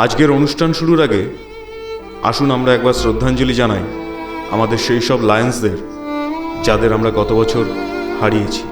আজকের অনুষ্ঠান শুরুর আগে আসুন আমরা একবার শ্রদ্ধাঞ্জলি জানাই আমাদের সেই সব লায়ন্সদের যাদের আমরা গত বছর হারিয়েছি।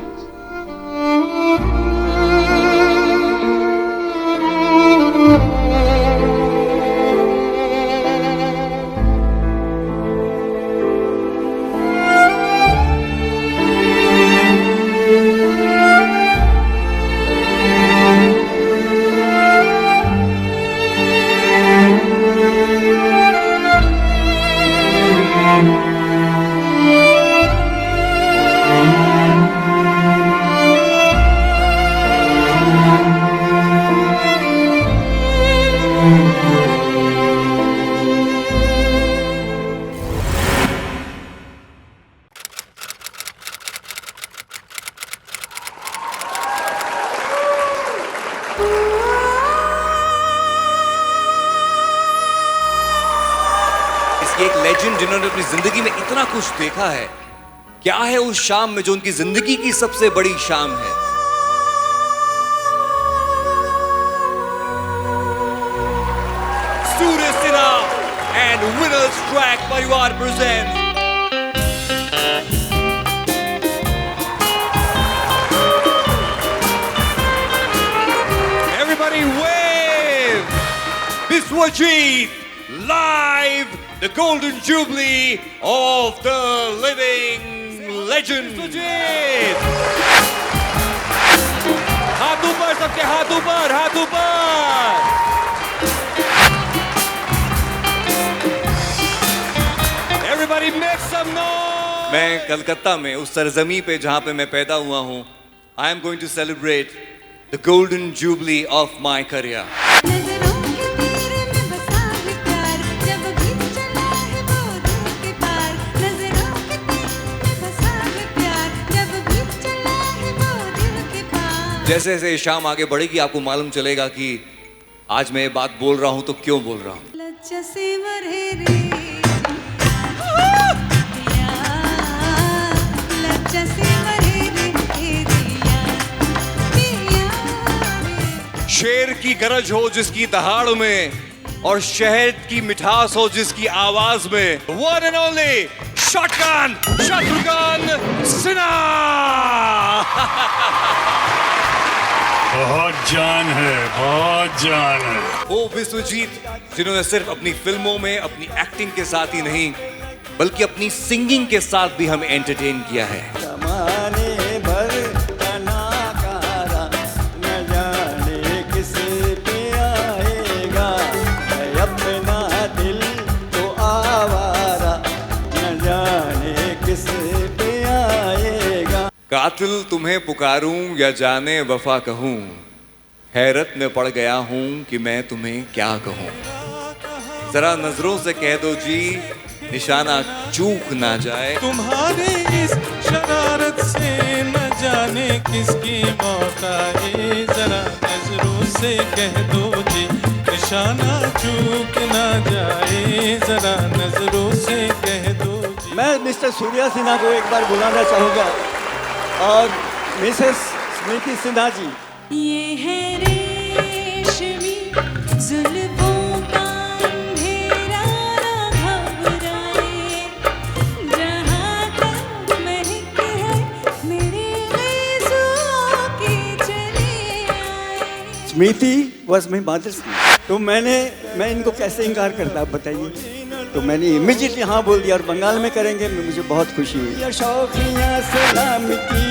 एक लेजेंड जिन्होंने अपनी जिंदगी में इतना कुछ देखा है, क्या है उस शाम में जो उनकी जिंदगी की सबसे बड़ी शाम है? Surya Sinha and winners track परिवार presents everybody wave Vishwajit live the golden jubilee of the living legend Sujit. हाथ ऊपर सबके, हाथ ऊपर, हाथ ऊपर। Everybody make some noise. मैं कलकत्ता में उस सरजमी पे जहां पे मैं पैदा हुआ हूं, I am going to celebrate the golden jubilee of my career. जैसे जैसे शाम आगे बढ़ेगी आपको मालूम चलेगा कि आज मैं ये बात बोल रहा हूं तो क्यों बोल रहा हूं। शेर की गरज हो जिसकी दहाड़ में और शहद की मिठास हो जिसकी आवाज में, one and only shotgun Shatrughan Sinha. बहुत जान है, बहुत जान है। वो विश्वजीत जिन्होंने सिर्फ अपनी फिल्मों में अपनी एक्टिंग के साथ ही नहीं बल्कि अपनी सिंगिंग के साथ भी हमें एंटरटेन किया है। जमाने भर का नाकारा न जाने किस पे आएगा, अपना दिल तो आवारा न जाने किस पे आएगा। कातिल तुम्हें पुकारूं या जाने वफा कहूं, हैरत में पड़ गया हूं कि मैं तुम्हें क्या कहूं। जरा नजरों से कह दो जी निशाना चूक ना जाए। तुम्हारे इस शरारत से न जाने किसकी मौत आए, जरा नजरों से कह दो जी निशाना चूक ना जाए, जरा नजरों से कह दो जी। मैं मिस्टर सूर्या सिन्हा को एक बार बुलाना चाहूँगा और मिसेस स्मृति सिन्हा जी। ये है रेशमी जुल्फों का अंधेरा, न घबराए, जहाँ तक महक है मेरे आंसुओं की चली आए। स्मृति वॉज माई मदर्स। तो मैं इनको कैसे इनकार करता आप बताइए। तो मैंने इमीडिएटली हाँ बोल दिया और बंगाल में करेंगे, मुझे बहुत खुशी हुई। शौकिया सलाम की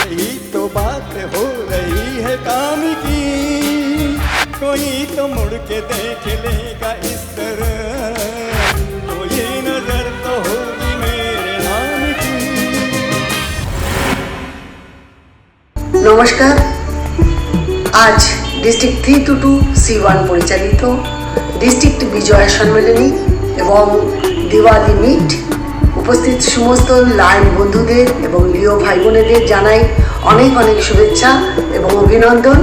यही तो बात हो रही है काम की, कोई तो मुड़ के देख लेगा इस तरह, कोई नजर तो होगी मेरे नाम की। নমস্কার। আজ ডিস্ট্রিক্ট 322 C1 পরিচালিত ডিস্ট্রিক্ট বিজয় সম্মেলনী এবং দিওয়ালি মিট উপস্থিত সমস্ত লায়ন বন্ধুদের এবং লিও ভাই বোনেদের জানাই অনেক অনেক শুভেচ্ছা এবং অভিনন্দন।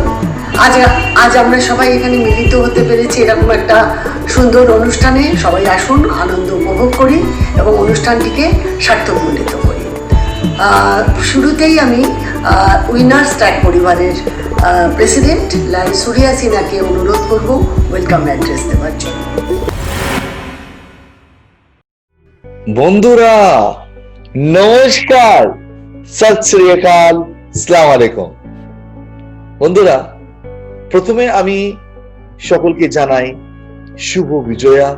আজ আমরা সবাই এখানে মিলিত হতে পেরেছি এরকম একটা সুন্দর অনুষ্ঠানে। সবাই আসুন, আনন্দ উপভোগ করি এবং অনুষ্ঠানটিকে সার্থকমণ্ডিত করি। শুরুতেই আমি উইনার্স ট্র্যাক পরিবারের প্রেসিডেন্ট লায়ন সুরিয়া সিনহাকে অনুরোধ করব ওয়েলকাম অ্যাড্রেস দেওয়ার জন্য। বন্ধুরা নমস্কার, সত শ্রী আকাল, আসসালামু আলাইকুম। বন্ধুরা, প্রথমে আমি সকলকে জানাই শুভ বিজয়া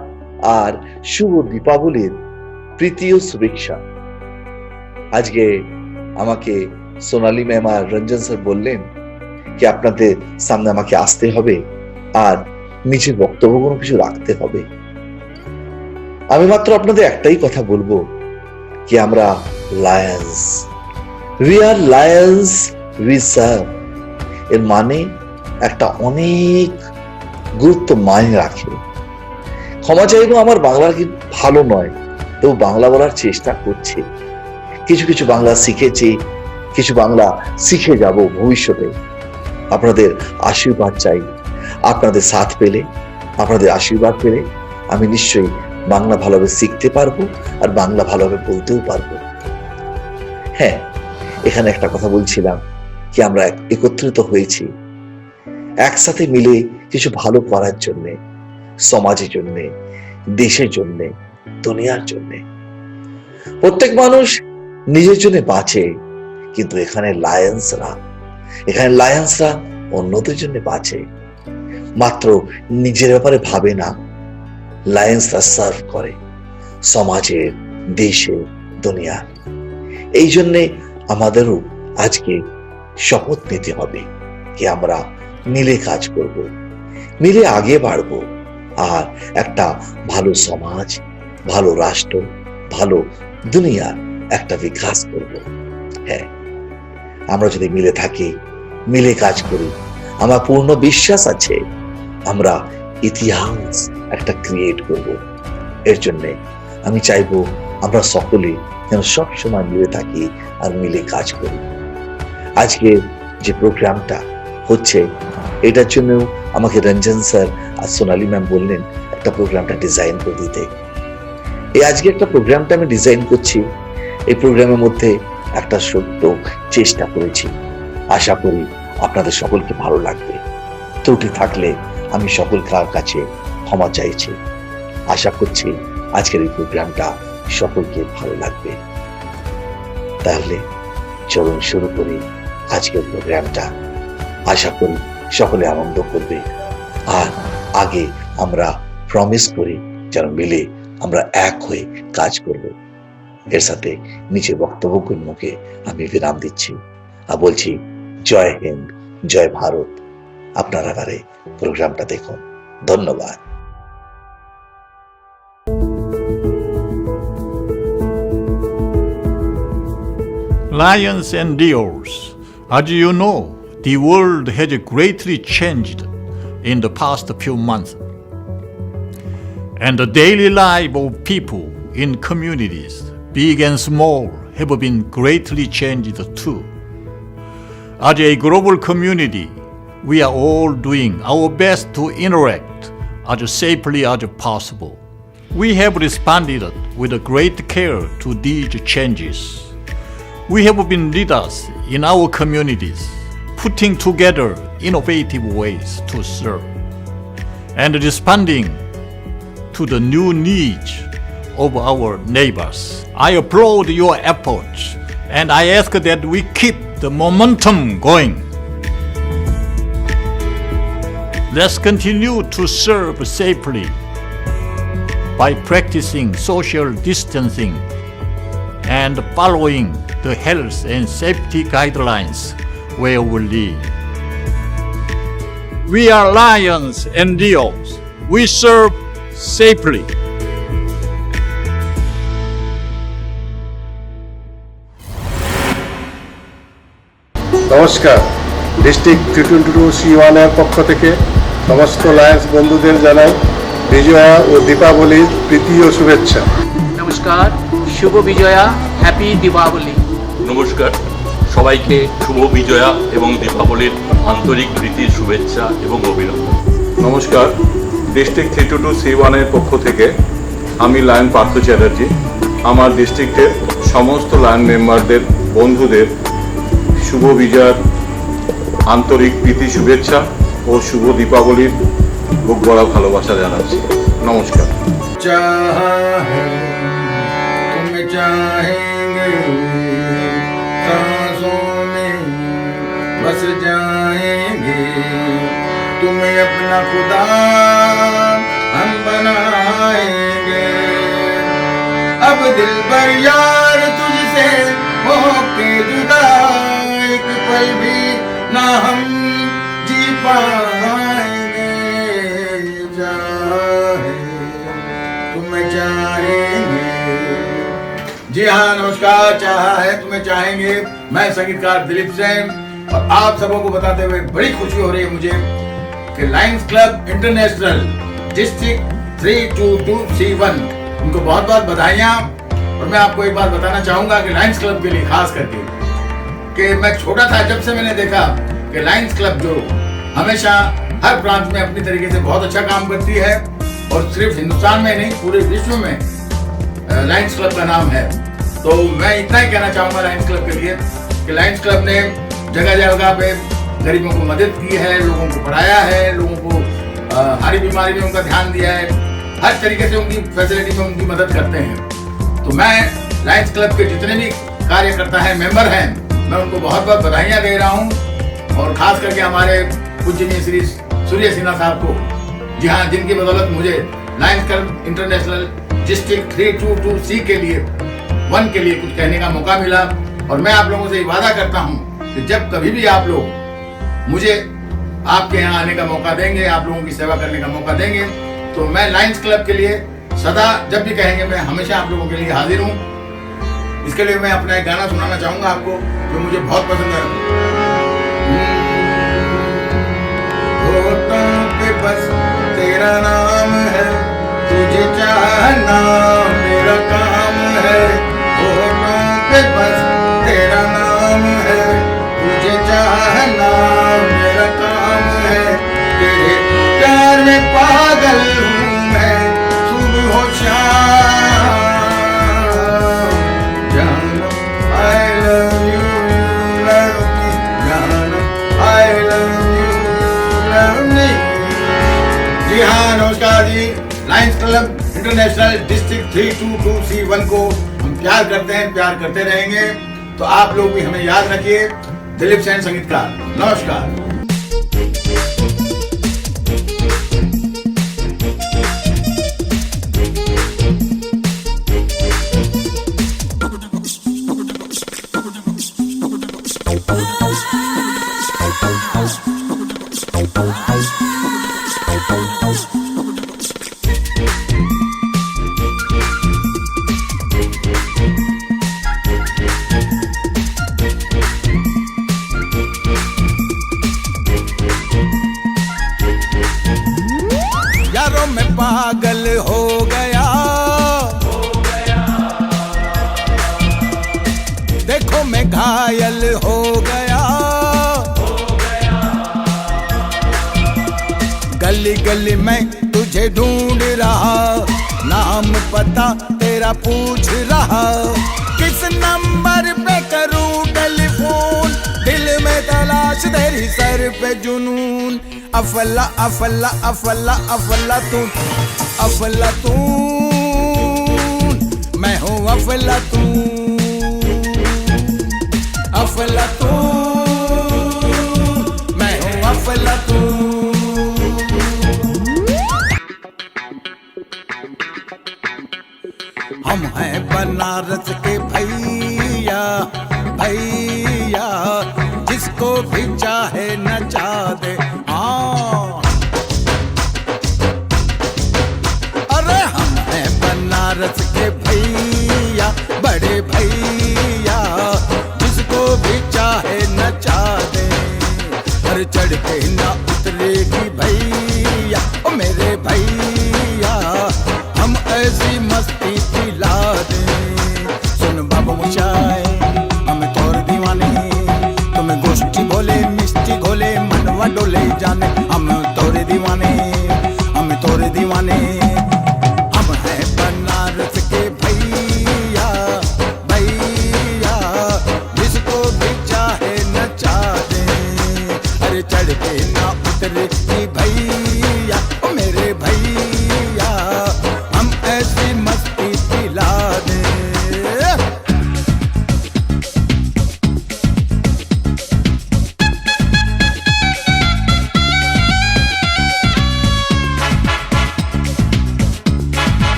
আর শুভ দীপাবলির প্রীতি ও শুভেচ্ছা। আজকে আমাকে সোনালী ম্যাম আর রঞ্জন স্যার বললেন কি আপনাদের সামনে আমাকে আসতে হবে আর নিজের বক্তব্য কোনো কিছু রাখতে হবে। আমি মাত্র আপনাদের একটাই কথা বলবো কি আমরা Lions, we are Lions, we serve. এর মানে একটা অনেক গুরুত্ব মাইনে রাখে। ক্ষমা চাইবো, আমার বাংলা কি ভালো নয়, তবু বাংলা বলার চেষ্টা করছি। কিছু কিছু বাংলা শিখেছি, কিছু বাংলা শিখে যাব ভবিষ্যতে। আপনাদের আশীর্বাদ চাই। আপনাদের সাথ পেলে, আপনাদের আশীর্বাদ পেলে আমি নিশ্চয়ই বাংলা ভালোভাবে শিখতে পারবো আর বাংলা ভালোভাবে বলতেও পারবো। হ্যাঁ, এখানে একটা কথা বলছিলাম কি আমরা একত্রিত হয়েছি একসাথে মিলে কিছু ভালো করার জন্যে, সমাজের জন্যে, দেশের জন্যে, দুনিয়ার জন্যে। প্রত্যেক মানুষ নিজের জন্য বাঁচে, কিন্তু এখানে লায়ন্সরা অন্যদের জন্য বাঁচে। মাত্র নিজের ব্যাপারে ভাবে না, লায়ন্সরা সার্ভ করে সমাজের, দেশের, দুনিয়ার। এই জন্যে আমাদেরও আজকে শপথ নিতে হবে কি আমরা মিলে কাজ করব, মিলে আগে বাড়বো আর একটা ভালো সমাজ, ভালো রাষ্ট্র, ভালো দুনিয়ার একটা বিকাশ করব। হ্যাঁ, আমরা যদি মিলে থাকি, মিলে কাজ করি, আমার পূর্ণ বিশ্বাস আছে আমরা ইতিহাস একটা ক্রিয়েট করব। এর জন্যে আমি চাইবো আমরা সকলে যেন সবসময় মিলে থাকি আর মিলে কাজ করি। আজকে যে প্রোগ্রামটা হচ্ছে এটার জন্য আমাকে রঞ্জন স্যার আর সোনালী ম্যাম বললেন একটা প্রোগ্রামটা ডিজাইন করে দিতে। এই আজকে একটা প্রোগ্রামটা আমি ডিজাইন করছি। এই প্রোগ্রামের মধ্যে একটা ছোট্ট চেষ্টা করেছি। আশা করি আপনাদের সকলকে ভালো লাগবে। ত্রুটি থাকলে আমি সকলকার কাছে ক্ষমা চাইছি। আশা করছি আজকের এই প্রোগ্রামটা সকলকে ভালো লাগবে। তাহলে চলুন শুরু করি আজকের প্রোগ্রামটা। আশা করি সকলে আনন্দ করবে। আর আগে আমরা প্রমিস করি যেন মিলে আমরা এক হয়ে কাজ করব। এর সাথে নিজের বক্তব্যগুলোকে আমি বিরাম দিচ্ছি আর বলছি জয় হিন্দ, জয় ভারত। আপনারা এবারে প্রোগ্রামটা দেখুন। ধন্যবাদ। Lions and deers, as you know, the world has greatly changed in the past few months. And the daily life of people in communities, big and small, have been greatly changed too. As a global community, we are all doing our best to interact as safely as possible. We have responded with great care to these changes. We have been leaders in our communities, putting together innovative ways to serve and responding to the new needs of our neighbors. I applaud your efforts and I ask that we keep the momentum going. Let's continue to serve safely by practicing social distancing and following the health and safety guidelines where we live. We are lions and deers. We serve safely. নমস্কার, district 322C1 এর পক্ষ থেকে সমস্ত Lions বন্ধুদের জানাই বিজয়া ও দীপাবলির প্রীতি ও শুভেচ্ছা। নমস্কার, শুভ বিজয়া, হ্যাপি দীপাবলি। নমস্কার, সবাইকে শুভ বিজয়া এবং দীপাবলির আন্তরিক প্রীতির শুভেচ্ছা এবং অভিনন্দন। নমস্কার, ডিস্ট্রিক্ট 322C1 এর পক্ষ থেকে আমি লায়ন পার্থ চ্যাটার্জি আমার ডিস্ট্রিক্টের সমস্ত লায়ন মেম্বারদের, বন্ধুদের শুভ বিজয়ার আন্তরিক প্রীতি শুভেচ্ছা ও শুভ দীপাবলির বুক ভরা ভালোবাসা জানাচ্ছি। নমস্কার। चाहा है तुम चाहेंगे सांसों में बस जाएंगे, तुम्हें अपना खुदा हम बनाएंगे। अब दिल पर यार तुझसे होके जुदा एक पल भी ना हम जी पाएंगे। चाहे तुम्हें चाहेंगे। जी हाँ, नमस्कार। चाहा है तुम्हें चाहेंगे, मैं संगीतकार दिलीप सेन, और आप सबों को बताते हुए बड़ी खुशी हो रही है मुझे कि Lions club international district 322C1 उनको बहुत बहुत बधाइयाँ। और मैं आपको एक बात बताना चाहूँगा कि लायंस क्लब के लिए खास करके कि मैं छोटा था जब से मैंने देखा कि लायंस क्लब जो हमेशा हर प्रांत में अपनी तरीके से बहुत अच्छा काम करती है, और सिर्फ हिंदुस्तान में नहीं पूरे विश्व में लायंस क्लब का नाम है। तो मैं इतना ही कहना चाहूँगा लायंस क्लब के लिए कि लायंस क्लब ने जगह जगह पे गरीबों को मदद की है, लोगों को पढ़ाया है, लोगों को हर बीमारी में उनका ध्यान दिया है, हर तरीके से उनकी फैसिलिटी में उनकी मदद करते हैं। तो मैं लायंस क्लब के जितने भी कार्यकर्ता हैं, मेंबर हैं, मैं उनको बहुत बहुत बधाइयाँ दे रहा हूँ। और खास करके हमारे पूजनीय श्री सूर्य सिन्हा साहब को, जी हाँ, जिनकी बदौलत मुझे Lions club international district 322C के लिए 1 के लिए कुछ कहने का मौका मिला। और मैं आप लोगों से वादा करता हूँ कि जब कभी भी आप लोग मुझे आपके यहाँ आने का मौका देंगे, आप लोगों की सेवा करने का मौका देंगे, तो मैं लायंस क्लब के लिए सदा जब भी कहेंगे मैं हमेशा आप लोगों के लिए हाजिर हूँ। इसके लिए मैं अपना एक गाना सुनाना चाहूँगा आपको जो मुझे बहुत पसंद है। होठों पे बस तेरा नाम है, तुझे चाहना मेरा काम है। होठों पे बस तेरा नाम है, तुझे चाहना मेरा काम है। तेरे प्यार में पागल हूँ मैं सुबह हो शाम। जानम I love you, love me। जानम I love you, love me। जी हाँ, नमस्कार जी। Lions club international district 322C1 को हम प्यार करते हैं, प्यार करते रहेंगे। तो आप लोग भी हमें याद रखिए। दिलीप सेन संगीतकार, नमस्कार। यारों में पागल हो गया, देखो मैं घायल हो गया। गली गली में तुझे ढूंढ रहा, नाम पता तेरा पूछ रहा। किस नंबर पे करूं टेलीफोन, दिल में तलाश तेरी सर पे जुनून। अफला अफला अफला अफला तू, अफला तू मैं हूँ अफला तू, अफला तू मैं हूँ अफला तू। हम हैं बनारस के भैया भैया, जिसको भी चाहे नचा दे। अरे हम हैं बनारस के भैया, बड़े भैया, जिसको भी चाहे नचा दे। हर चढ़ के ना उतरेगी भैया, ओ मेरे भैया, हम ऐसी मस्ती पिला दे। सुन बाबू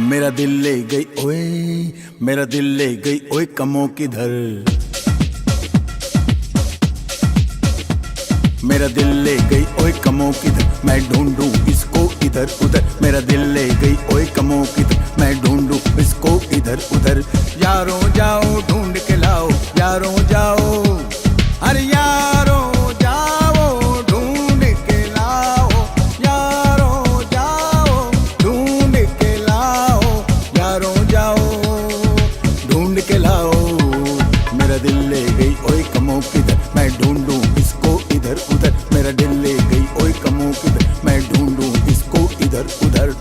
मेरा दिल ले गई ओए, मेरा दिल ले गई ओए कमों किधर, मेरा दिल ले गई ओए कमों किधर, मैं ढूंढूं इसको इधर उधर, मेरा दिल ले गई ओए कमों किधर, मैं ढूंढूं इसको इधर उधर। यारों जाओ ढूंढ के लाओ, यारों जाओ, अरे यारों जाओ ढूंढ के लाओ, यारों जाओ ढूंढ के लाओ, यारों जाओ ढूंढ के लाओ। मेरा दिल ले गई ओए कमों किधर, मैं ढूंढूं इसको इधर उधर, मेरा दिल ले गई ओए कमों किधर, मैं ढूंढूं इसको इधर उधर।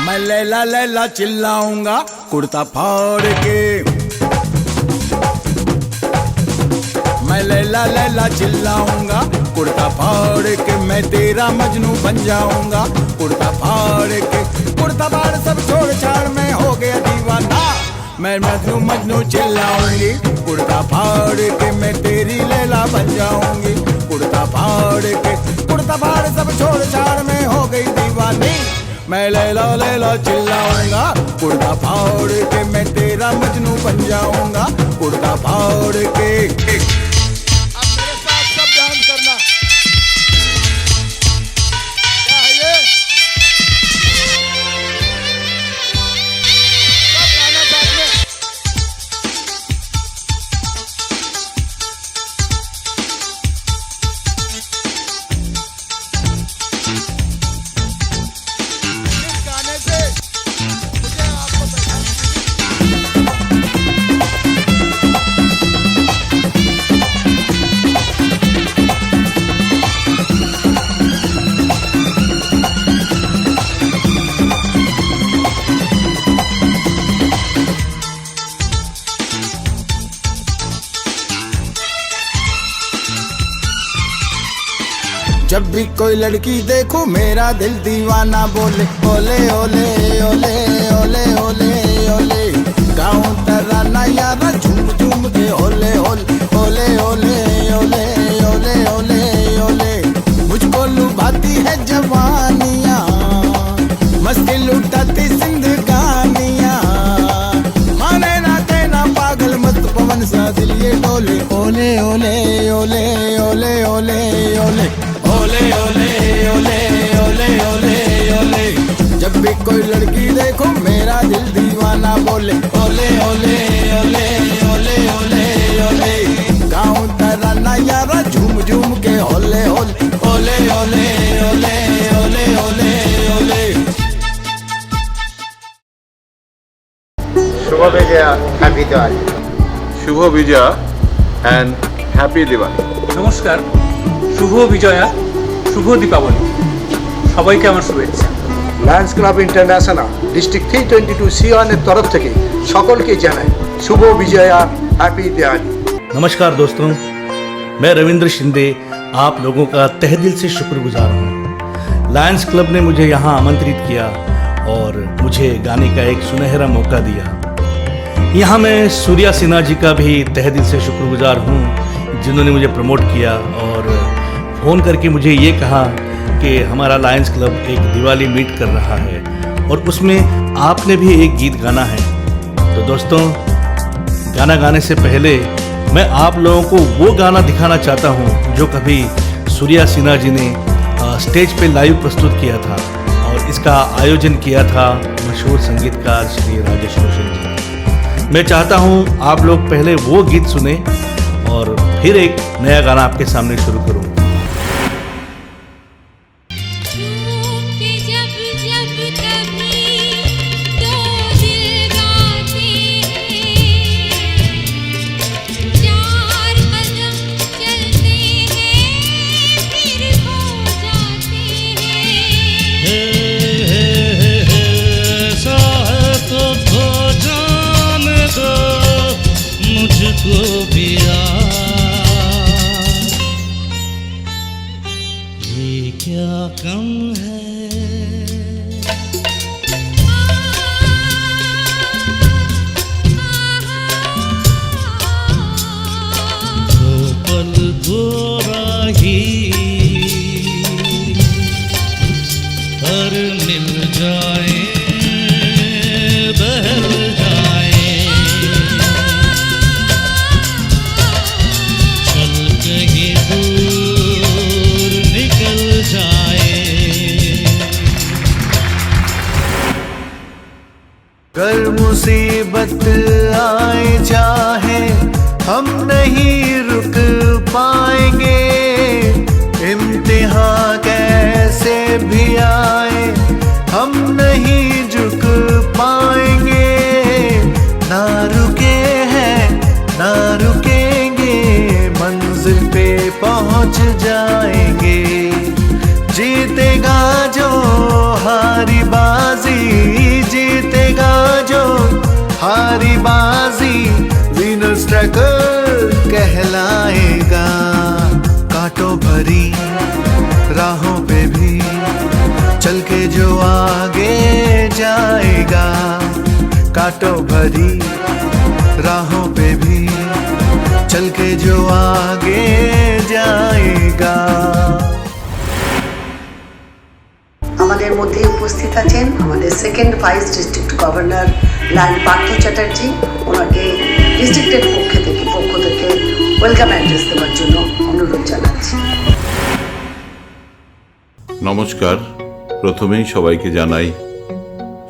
मैं लैला लैला चिल्लाऊंगा कुर्ता फाड़ के, मैं लैला लैला चिल्लाऊंगा कुर्ता फाड़ के, मैं तेरा मजनू बन जाऊंगा कुर्ता फाड़ के। कुर्ता फाड़ सब छोड़ छाड़ मैं हो गया दीवाना, मैं मजनू मजनू चिल्लाऊंगी कुर्ता फाड़ के, मैं तेरी लैला बन जाऊंगी कुर्ता फाड़ के। कुर्ता फाड़ सब छोड़ छाड़ मैं हो गई दीवानी, मैं लैला लैला चिल्लाऊंगा कुर्ता फाड़ के, मैं तेरा मजनू बन जाऊंगा कुर्ता फाड़ के। अब मेरे साथ सब डांस करना, क्या है ये? सब गाना साथ में। जब भी कोई लड़की देखो मेरा दिल दीवाना बोले ओले ओले ओले ओले ओले ओले, गाऊं तराना यारा झूम झूम के ओले ओले ओले ओले ओले ओले ओले ओले। मुझको लुभाती है जवानियाँ, मस्ती लुटाती जिंदगानियाँ, माने ना कहना पागल मस्त पवन सा दिल ये डोले ओले ओले ओले ओले ओले ओले ओले ओले ओले ओले ओले ओले। जब भी कोई लड़की देखो मेरा दिल दीवाना बोले ओले ओले ओले ओले ओले ओले, गाऊं तराना यारा झूम झूम के ओले ओले ओले ओले ओले ओले ओले ओले। शुभ विजया, हैप्पी दिवाली। শুভ বিজয়া অ্যান্ড হ্যাপি দিওয়ালি। নমস্কার, শুভ বিজয়া, শুভ দীপাবলি, সবাইকে আমার শুভেচ্ছা। Lions club international district 322 C1 तरफ থেকে সকলকে জানাই শুভ বিজয়া, हैप्पी दिवाली। नमस्कार दोस्तों, मैं रविंद्र शिंदे आप लोगों का तहे दिल से शुक्रगुजार हूँ। लायंस क्लब ने मुझे यहाँ आमंत्रित किया और मुझे गाने का एक सुनहरा मौका दिया। यहाँ मैं सूर्या सिन्हा जी का भी तहे दिल से शुक्रगुजार हूँ, जिन्होंने मुझे प्रमोट किया और फ़ोन करके मुझे ये कहा कि हमारा लायंस क्लब एक दिवाली मीट कर रहा है और उसमें आपने भी एक गीत गाना है। तो दोस्तों, गाना गाने से पहले मैं आप लोगों को वो गाना दिखाना चाहता हूँ जो कभी सूर्या सिन्हा जी ने स्टेज पे लाइव प्रस्तुत किया था और इसका आयोजन किया था मशहूर संगीतकार श्री राजेश रोशन जी। मैं चाहता हूँ आप लोग पहले वो गीत सुने और फिर एक नया गाना आपके सामने शुरू करूँ। प्यार क्या कम है, दो पल दो राही पर मिल जाए, बहल जाए, चल कहीं दूर निकल जाए। अगर मुसीबत आए चाहे हम नहीं रुक पाएंगे, इम्तिहान कैसे भी आए हम नहीं झुक पाएंगे। ना रुके हैं ना रुकेंगे, मंजिल पे पहुंच जाएंगे। जीतेगा जो हारी बाजी, जीतेगा जो हारी बाजी, विनर स्ट्राइकर कहलाएगा। कांटों भरी राहों पे भी चल के जो आगे जाएगा, कांटों भरी राहों पे भी चल के जो आगे जाएगा। আমাদের মধ্যে উপস্থিত আছেন আমাদের second vice district governor lion Partha Chatterjee. ওনাকে ডিস্ট্রিক্টের পক্ষ থেকে ওয়েলকাম অ্যাড্রেস দেওয়ার জন্য অনুরোধ জানাচ্ছি। নমস্কার। প্রথমেই সবাইকে জানাই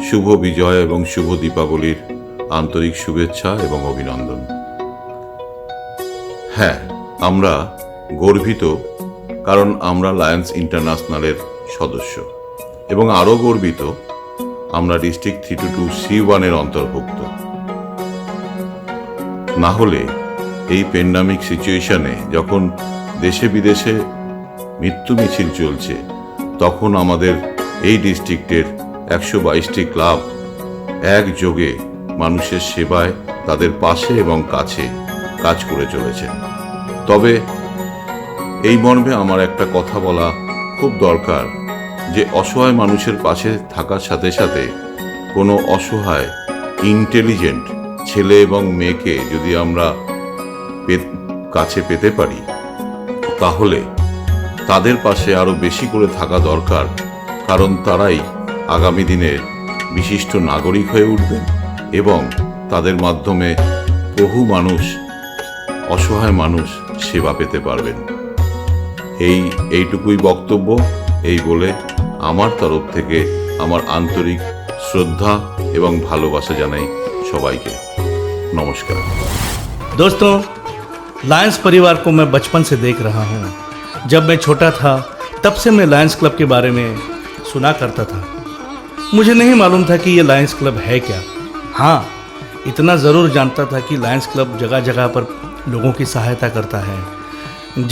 শুভ বিজয় এবং শুভ দীপাবলির আন্তরিক শুভেচ্ছা এবং অভিনন্দন। হ্যাঁ, আমরা গর্বিত কারণ আমরা লায়ন্স ইন্টারন্যাশনালের সদস্য, এবং আরও গর্বিত আমরা ডিস্ট্রিক্ট 322C1 অন্তর্ভুক্ত। না হলে এই প্যান্ডামিক সিচুয়েশনে যখন দেশে বিদেশে মৃত্যু মিছিল চলছে, তখন আমাদের এই ডিস্ট্রিক্টের 122টি ক্লাব একযোগে মানুষের সেবায় তাদের পাশে এবং কাছে কাজ করে চলেছে। তবে এই মর্মে আমার একটা কথা বলা খুব দরকার যে অসহায় মানুষের পাশে থাকার সাথে সাথে কোনো অসহায় ইন্টেলিজেন্ট ছেলে এবং মেয়েকে যদি আমরা কাছে পেতে পারি, তাহলে তাদের পাশে আরও বেশি করে থাকা দরকার। কারণ তারাই আগামী দিনের বিশিষ্ট নাগরিক হয়ে উঠবেন এবং তাদের মাধ্যমে বহু মানুষ, অসহায় মানুষ সেবা পেতে পারবেন। এইটুকুই বক্তব্য। এই বলে আমার তরফ থেকে আমার আন্তরিক শ্রদ্ধা এবং ভালোবাসা জানাই সবাইকে। नमस्कार। दोस्तों, लायंस परिवार को मैं बचपन से देख रहा हूँ। जब मैं छोटा था तब से मैं लायंस क्लब के बारे में सुना करता था। मुझे नहीं मालूम था कि ये लायंस क्लब है क्या। हाँ, इतना ज़रूर जानता था कि लायंस क्लब जगह जगह पर लोगों की सहायता करता है।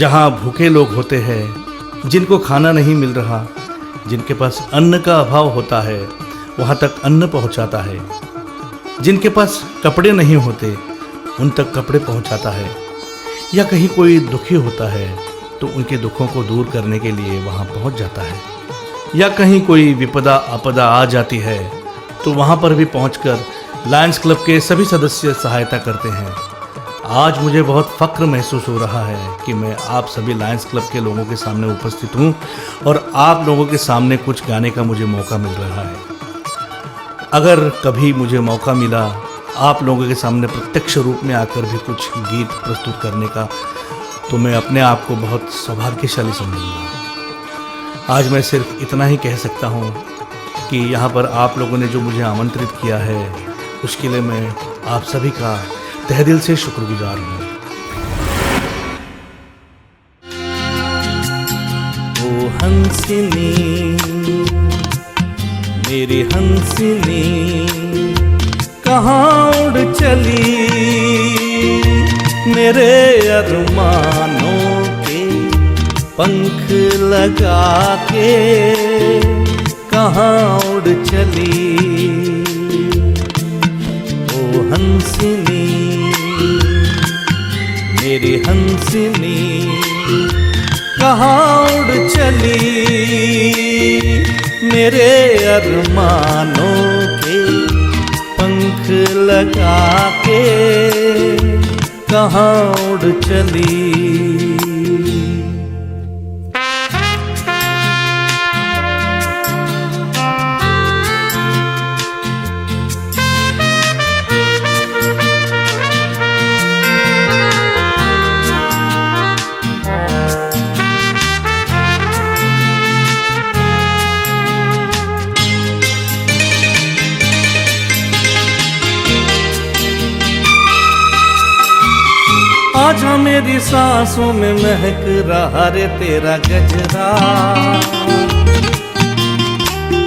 जहाँ भूखे लोग होते हैं, जिनको खाना नहीं मिल रहा, जिनके पास अन्न का अभाव होता है, वहाँ तक अन्न पहुँचाता है। जिनके पास कपड़े नहीं होते, उन तक कपड़े पहुँचाता है। या कहीं कोई दुखी होता है तो उनके दुखों को दूर करने के लिए वहाँ पहुँच जाता है। या कहीं कोई विपदा आपदा आ जाती है तो वहाँ पर भी पहुँचकर लायंस क्लब के सभी सदस्य सहायता करते हैं। आज मुझे बहुत फ़ख्र महसूस हो रहा है कि मैं आप सभी लायंस क्लब के लोगों के सामने उपस्थित हूँ और आप लोगों के सामने कुछ गाने का मुझे मौका मिल रहा है। अगर कभी मुझे मौका मिला आप लोगों के सामने प्रत्यक्ष रूप में आकर भी कुछ गीत प्रस्तुत करने का, तो मैं अपने आप को बहुत सौभाग्यशाली समझूंगा। आज मैं सिर्फ इतना ही कह सकता हूँ कि यहाँ पर आप लोगों ने जो मुझे आमंत्रित किया है, उसके लिए मैं आप सभी का तहे दिल से शुक्रगुजार हूँ। ओ हंसिनी, मेरी हंसिनी कहाँ उड़ चली, मेरे अरमानों के पंख लगा के कहाँ उड़ चली। ओ हंसिनी, मेरी हंसिनी कहाँ उड़ चली मेरे अरमानों के पंख लगा के, कहाँ उड़ चली। आजा मेरी सांसों में महक रहा रे तेरा गजरा,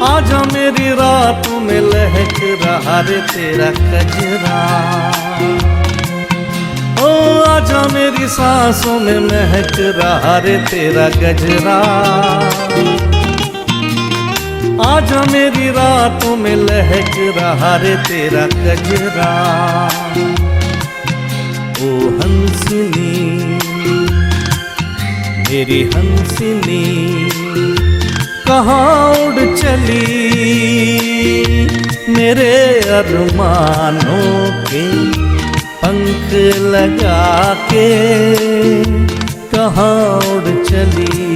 आजा मेरी रातों में लहक रहा रे तेरा गजरा। ओ आजा मेरी सांसों में महक रहा रे तेरा गजरा, आजा मेरी रातों में लहक रहा रे तेरा गजरा। ओ हंसनी मेरी हंसनी कहाँ उड़ चली मेरे अरमानों के पंख लगा के, कहाँ उड़ चली।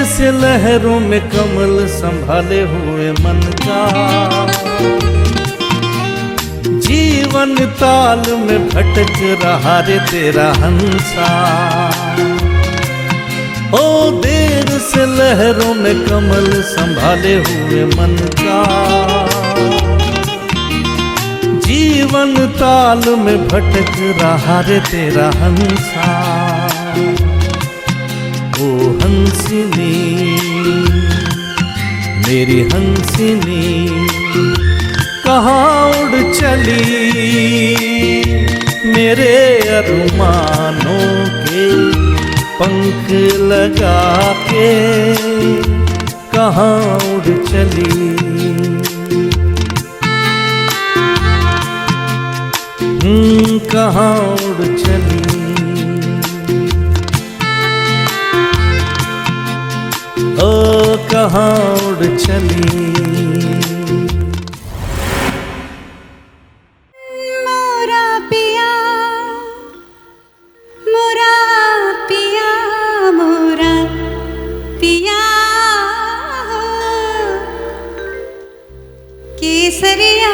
से लहरों में कमल संभाले हुए मन का, जीवन ताल में भटक रहा रे तेरा हंसा। ओ देर से लहरों में कमल संभाले हुए मन का, जीवन ताल में भटक रहा रे तेरा हंसा। ओ हंसनी मेरी हंसनी कहाँ उड़ चली मेरे अरमानों के पंख लगा के, कहाँ उड़ चली। कहाँ उड़ चली। ओ कहाँ उड़ चली। मोरा पिया मोरा पिया मोरा पिया केसरिया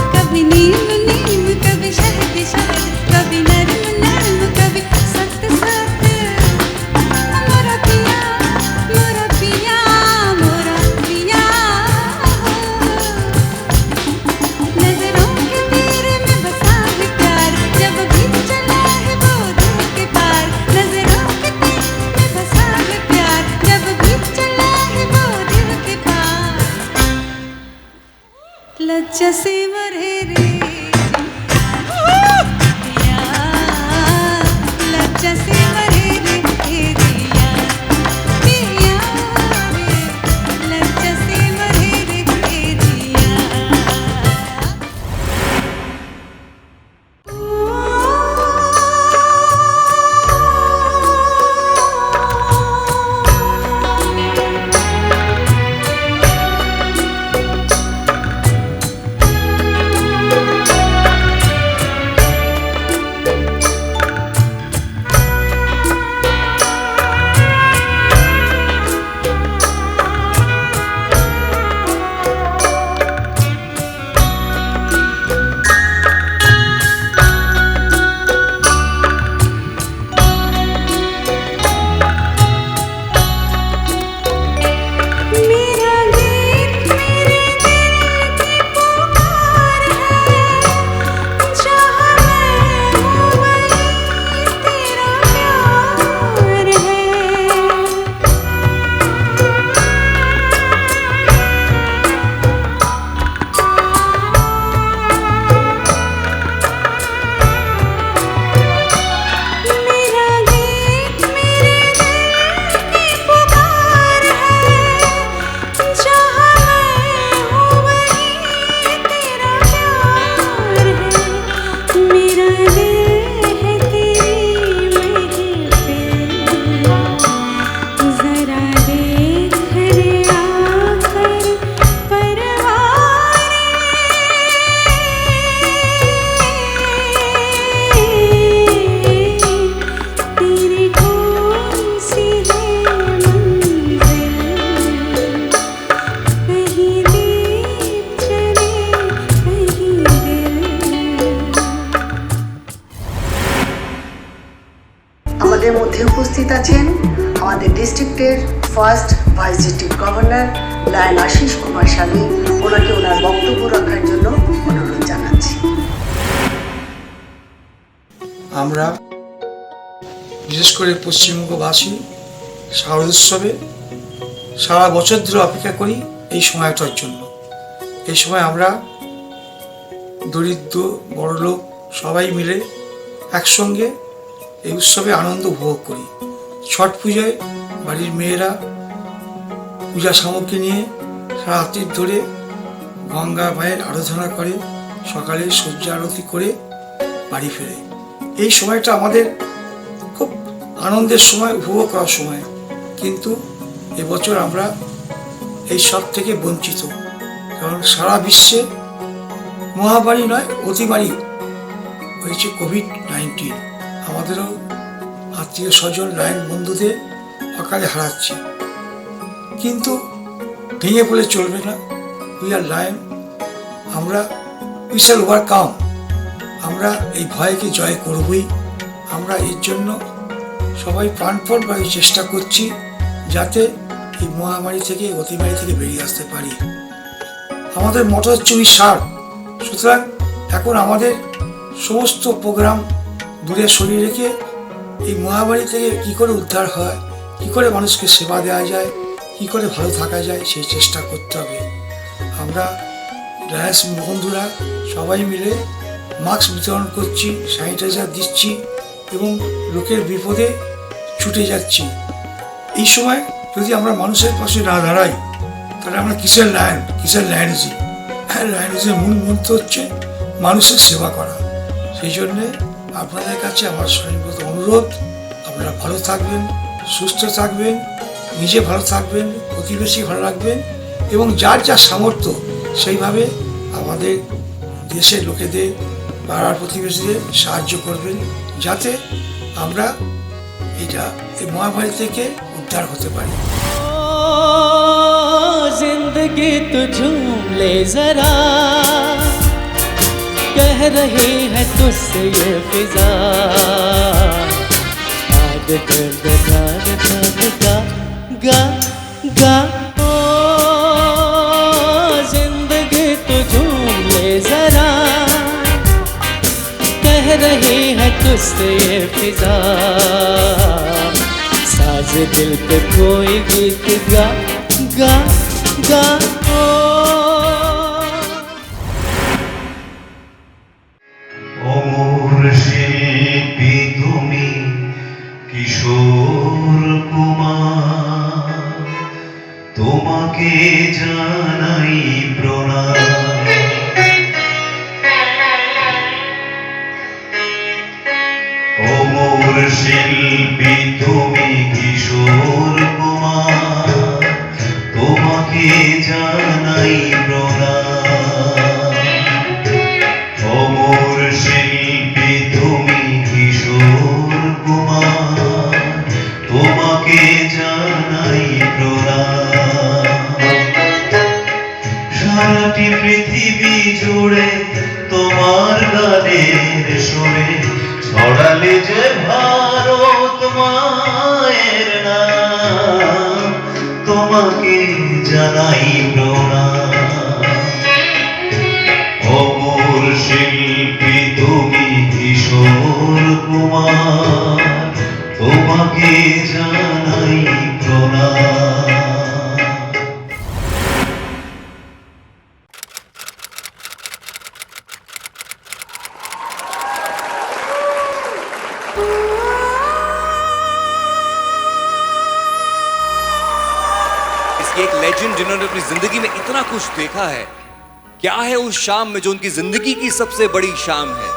कभी नीम नीम कभी शहद शहद कभी नरम नरम আমাদের মধ্যে উপস্থিত আছেন আমাদের ডিস্ট্রিক্টের first vice district governor lion Ashis Kumar Swami. ওনাকে ওনার বক্তব্য রাখার জন্য অনুরোধ জানাচ্ছি। আমরা বিশেষ করে পশ্চিমবঙ্গবাসী শারদোৎসবে সারা বছর ধরে অপেক্ষা করি এই সময়টার জন্য। এই সময় আমরা দরিদ্র বড়লোক সবাই মিলে একসঙ্গে এই উৎসবে আনন্দ উপভোগ করি। ছট পুজোয় বাড়ির মেয়েরা পূজা সামগ্রী নিয়ে সারা রাত্রি ধরে গঙ্গা মায়ের আরাধনা করে, সকালে সূর্য আরতি করে বাড়ি ফেরে। এই সময়টা আমাদের খুব আনন্দের সময়, উপভোগ করার সময়। কিন্তু এবছর আমরা এই সব থেকে বঞ্চিত, কারণ সারা বিশ্বে মহামারী নয় অতিমারী হয়েছে কোভিড-19। আমাদেরও আত্মীয় স্বজন লায়ন বন্ধুদের অকালে হারাচ্ছি, কিন্তু ভেঙে পড়লে চলবে না। উই আর লায়ন, আমরা উই শ্যাল ওভারকাম। আমরা এই ভয়কে জয় করবই। আমরা এর জন্য সবাই প্রাণপণভাবে চেষ্টা করছি যাতে এই মহামারী থেকে, অতিমারী থেকে বেরিয়ে আসতে পারি। আমাদের মোটো হচ্ছে উই সার্ভ। সুতরাং এখন আমাদের সমস্ত প্রোগ্রাম দূরে সরিয়ে রেখে এই মহামারী থেকে কী করে উদ্ধার হয়, কী করে মানুষকে সেবা দেওয়া যায়, কী করে ভালো থাকা যায়, সেই চেষ্টা করতে হবে। আমরা লায়ন্স বন্ধুরা সবাই মিলে মাস্ক বিতরণ করছি, স্যানিটাইজার দিচ্ছি এবং লোকের বিপদে ছুটে যাচ্ছি। এই সময় যদি আমরা মানুষের পাশে না দাঁড়াই তাহলে আমরা কিসের লায়ন, কিসের লায়নিজম? হ্যাঁ, লায়নিজমের মূল মন্ত্র হচ্ছে মানুষের সেবা করা। সেই জন্যে আপনাদের কাছে আমার সনির্বদ্ধ অনুরোধ, আপনারা ভালো থাকবেন, সুস্থ থাকবেন, নিজে ভালো থাকবেন, প্রতিবেশী ভালো রাখবেন এবং যার যা সামর্থ্য সেইভাবে আমাদের দেশের লোকেদের, পাড়ার প্রতিবেশীদের সাহায্য করবেন, যাতে আমরা এই মহামারী থেকে উদ্ধার হতে পারি। जिंदगी तो झूम ले जरा, कह रही है तुझसे ये फिजा, आग दर्द गान गान गा गा गा। ओ जिंदगी तो झूम ले जरा, कह रही है तुझसे ये फिजा, साज दिल पे कोई गीत गा गा गा। অমর শিল্পী তুমি কিশোর কুমার, তোমাকে জানাই প্রণাম। অমর শিল্পী তুমি কিশোর কুমার, তোমাকে জানাই প্রণাম। অমর শিল্পী তুমি কিশোর কুমার, তোমাকে জানাই প্রণাম। সারাটি পৃথিবী জুড়ে তোমার গানের সুরে ছড়ালে যে ভারত মায়ের নাম, তোমাকে জানাই প্রণাম। অমর শিল্পী তুমি কিশোর কুমার, তোমাকে জানাই প্রণাম। एक लेजेंड जिन्होंने अपनी जिंदगी में इतना कुछ देखा है, क्या है उस शाम में जो उनकी जिंदगी की सबसे बड़ी शाम है?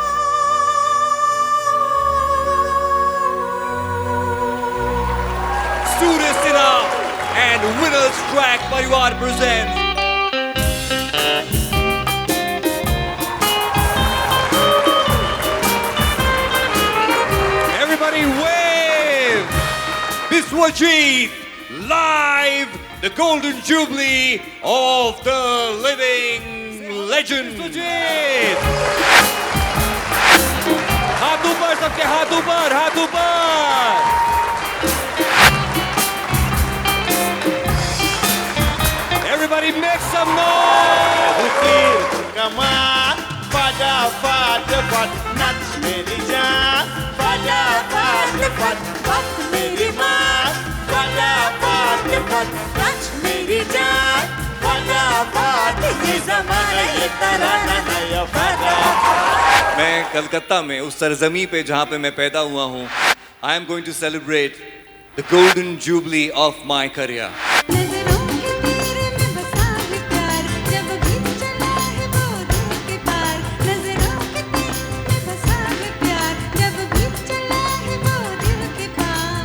Surya Sinha and winners track परिवार presents everybody wave Biswajit live, the golden jubilee of the living legend. हाथ ऊपर, सबके हाथ ऊपर, हाथ ऊपर। फटाफट फट नच मेरी जान, फटाफट फट फट मेरी माँ, फटाफट फट नच मेरी जान, फटाफट ये ज़माना ये तराना नया फटाफट। मैं कलकत्ता में उस सरजमी पे जहाँ पे मैं पैदा हुआ हूँ, I am going to celebrate the golden jubilee of my career.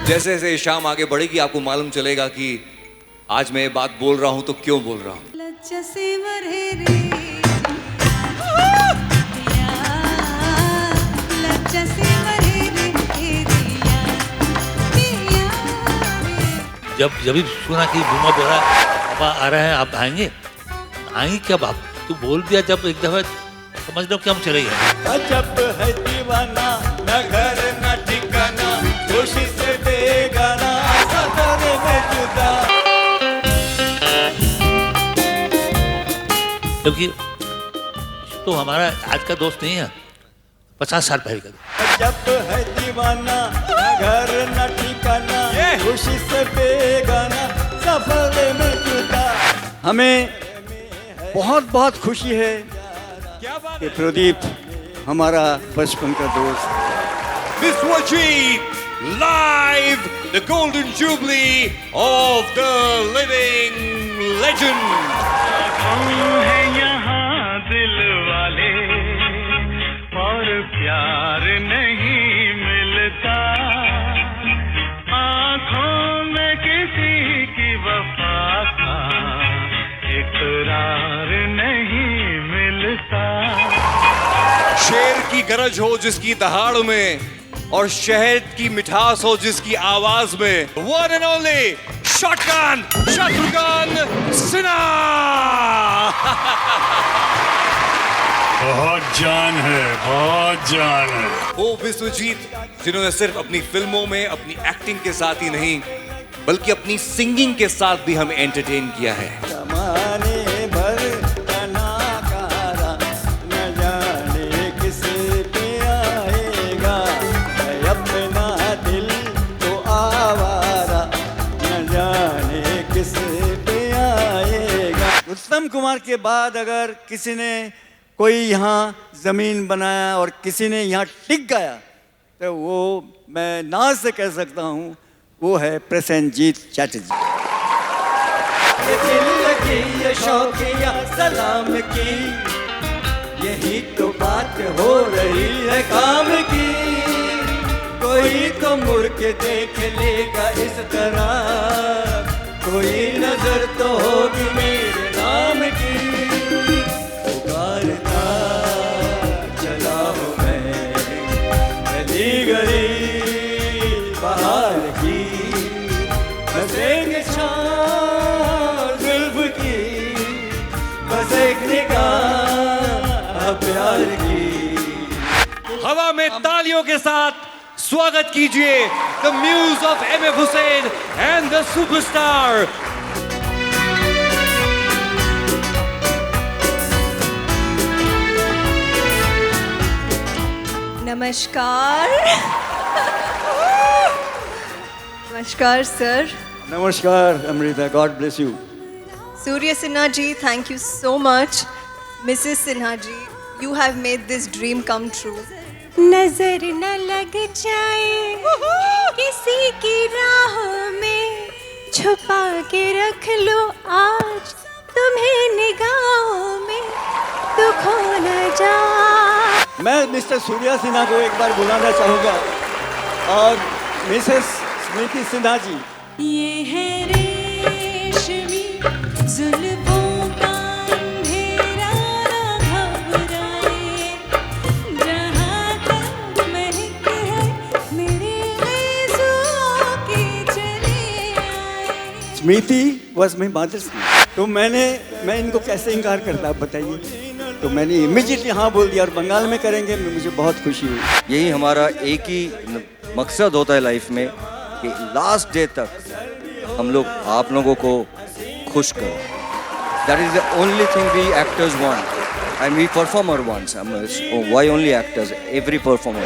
जैसे जैसे शाम आगे बढ़ेगी आपको मालूम चलेगा कि आज मैं ये बात बोल रहा हूँ तो क्यों बोल रहा हूँ। जब जब सुना कि भूमा बोरा पापा आ रहे हैं, आप आएंगे आएंगे क्या बाप, तू बोल दिया जब एक दफा समझ लो कि हम चले गए। जब है दीवाना न घर न ठिकाना, खुशी से बेगाना सफर में जुदा। क्योंकि तो हमारा आज का दोस्त नहीं है, 50 साल पहले का। जब है दीवाना न घर न ठिकाना, खुशी से बेगाना सफर में जुदा। हमें बहुत बहुत खुशी है कि प्रदीप हमारा बचपन का दोस्त। Biswajit live, the golden jubilee of the living legend. है यहाँ दिल वाले और प्यार नहीं मिलता, आँखों में किसी की वफा का इकरार नहीं मिलता। शेर की गरज हो जिसकी दहाड़ में और शहद की मिठास हो जिसकी आवाज में, one and only shotgun Shatrughan Sinha. बहुत जान है, बहुत जान है। वो विश्वजीत जिन्होंने सिर्फ अपनी फिल्मों में अपनी एक्टिंग के साथ ही नहीं बल्कि अपनी सिंगिंग के साथ भी हमें एंटरटेन किया है। जमाने भर का नाकारा, न जाने किस पे आएगा, अपना दिल तो आवारा, न जाने किस पे आएगा। उत्तम कुमार के बाद अगर किसी ने कोई यहाँ जमीन बनाया और किसी ने यहाँ टिक गया तो वो मैं नाज से कह सकता हूँ, वो है प्रसेनजीत चटर्जी। ये दिल लगी ये शौकिया सलाम की, यही तो बात हो रही है काम की। कोई तो मुड़ के देख लेगा इस तरह, कोई नजर तो होगी मेरे नाम की। पुकारता चला हूँ मैं गली गली बाहर की, बसेंगे शान जुल्फ की, बस एक निगाह प्यार की। हवा में तालियों के साथ स्वागत कीजिए the muse of M.F. Husain and the superstar. नमस्कार। नमस्कार सर। नमस्कार Amrita, God bless you. Surya Sinha ji, thank you so much. Mrs. Sinha ji, you have made this dream come true. नजर न लग जाए किसी की राहों में, छुपा के रख लो आज तुम्हें निगाहों में, तू खो न जा। मैं मिस्टर सूर्या सिन्हा को एक बार बुलाना चाहूँगा और मिसेस स्मृति सिन्हा जी। ये है रेशमी जुल्फों का अंधेरा, ना घबराए, जहाँ तक महक है मेरे आंसुओं की चले आए। स्मृति वॉज माई मदर्स नेम, तो मैं इनको कैसे इनकार करता आप बताइए। तो मैंने इमीडिएटली हाँ बोल दिया और बंगाल में करेंगे, मुझे बहुत खुशी हुई। यही हमारा एक ही मकसद होता है लाइफ में कि लास्ट डे तक हम लोग आप लोगों को खुश करें। That is the only thing we actors want And we performer once. Why only actors? Every performer.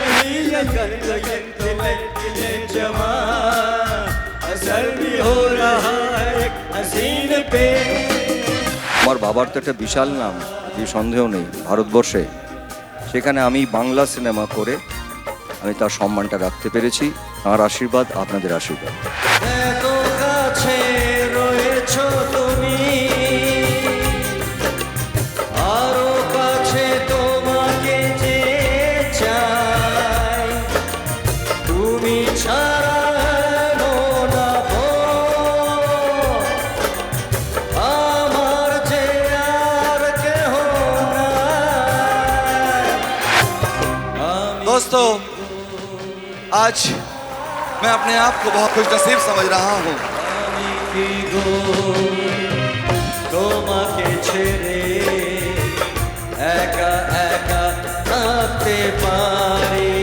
আমার বাবার তো একটা বিশাল নাম, যে সন্দেহ নেই ভারতবর্ষে। সেখানে আমি বাংলা সিনেমা করে আমি তার সম্মানটা রাখতে পেরেছি। তার আশীর্বাদ, আপনাদের আশীর্বাদ। दोस्तों, आज मैं अपने आप को बहुत खुशनसीब समझ रहा हूँ। তোমাকে ছেড়ে একা একা থাকতে পারি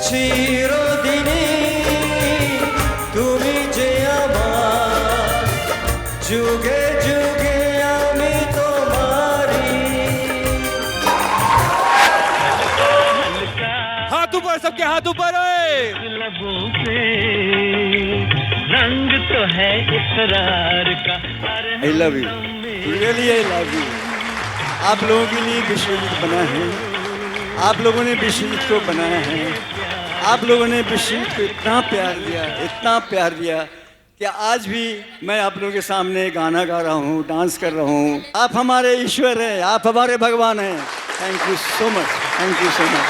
চিরদিনই তুমি যে আমার যুগে যুগে আমি তোমারি हाथ ऊपर, सबके हाथ ऊपर है। लबों पे रंग तो है इकरार का। I love you. Really I love you. आप लोगों के लिए विश्वजीत बना है, आप लोगों ने विश्वजीत को बनाया है, आप लोगों ने विश्वजीत को इतना प्यार दिया कि आज भी मैं आप लोगों के सामने गाना गा रहा हूँ, डांस कर रहा हूँ। आप हमारे ईश्वर हैं, आप हमारे भगवान हैं। Thank you so much, thank you so much.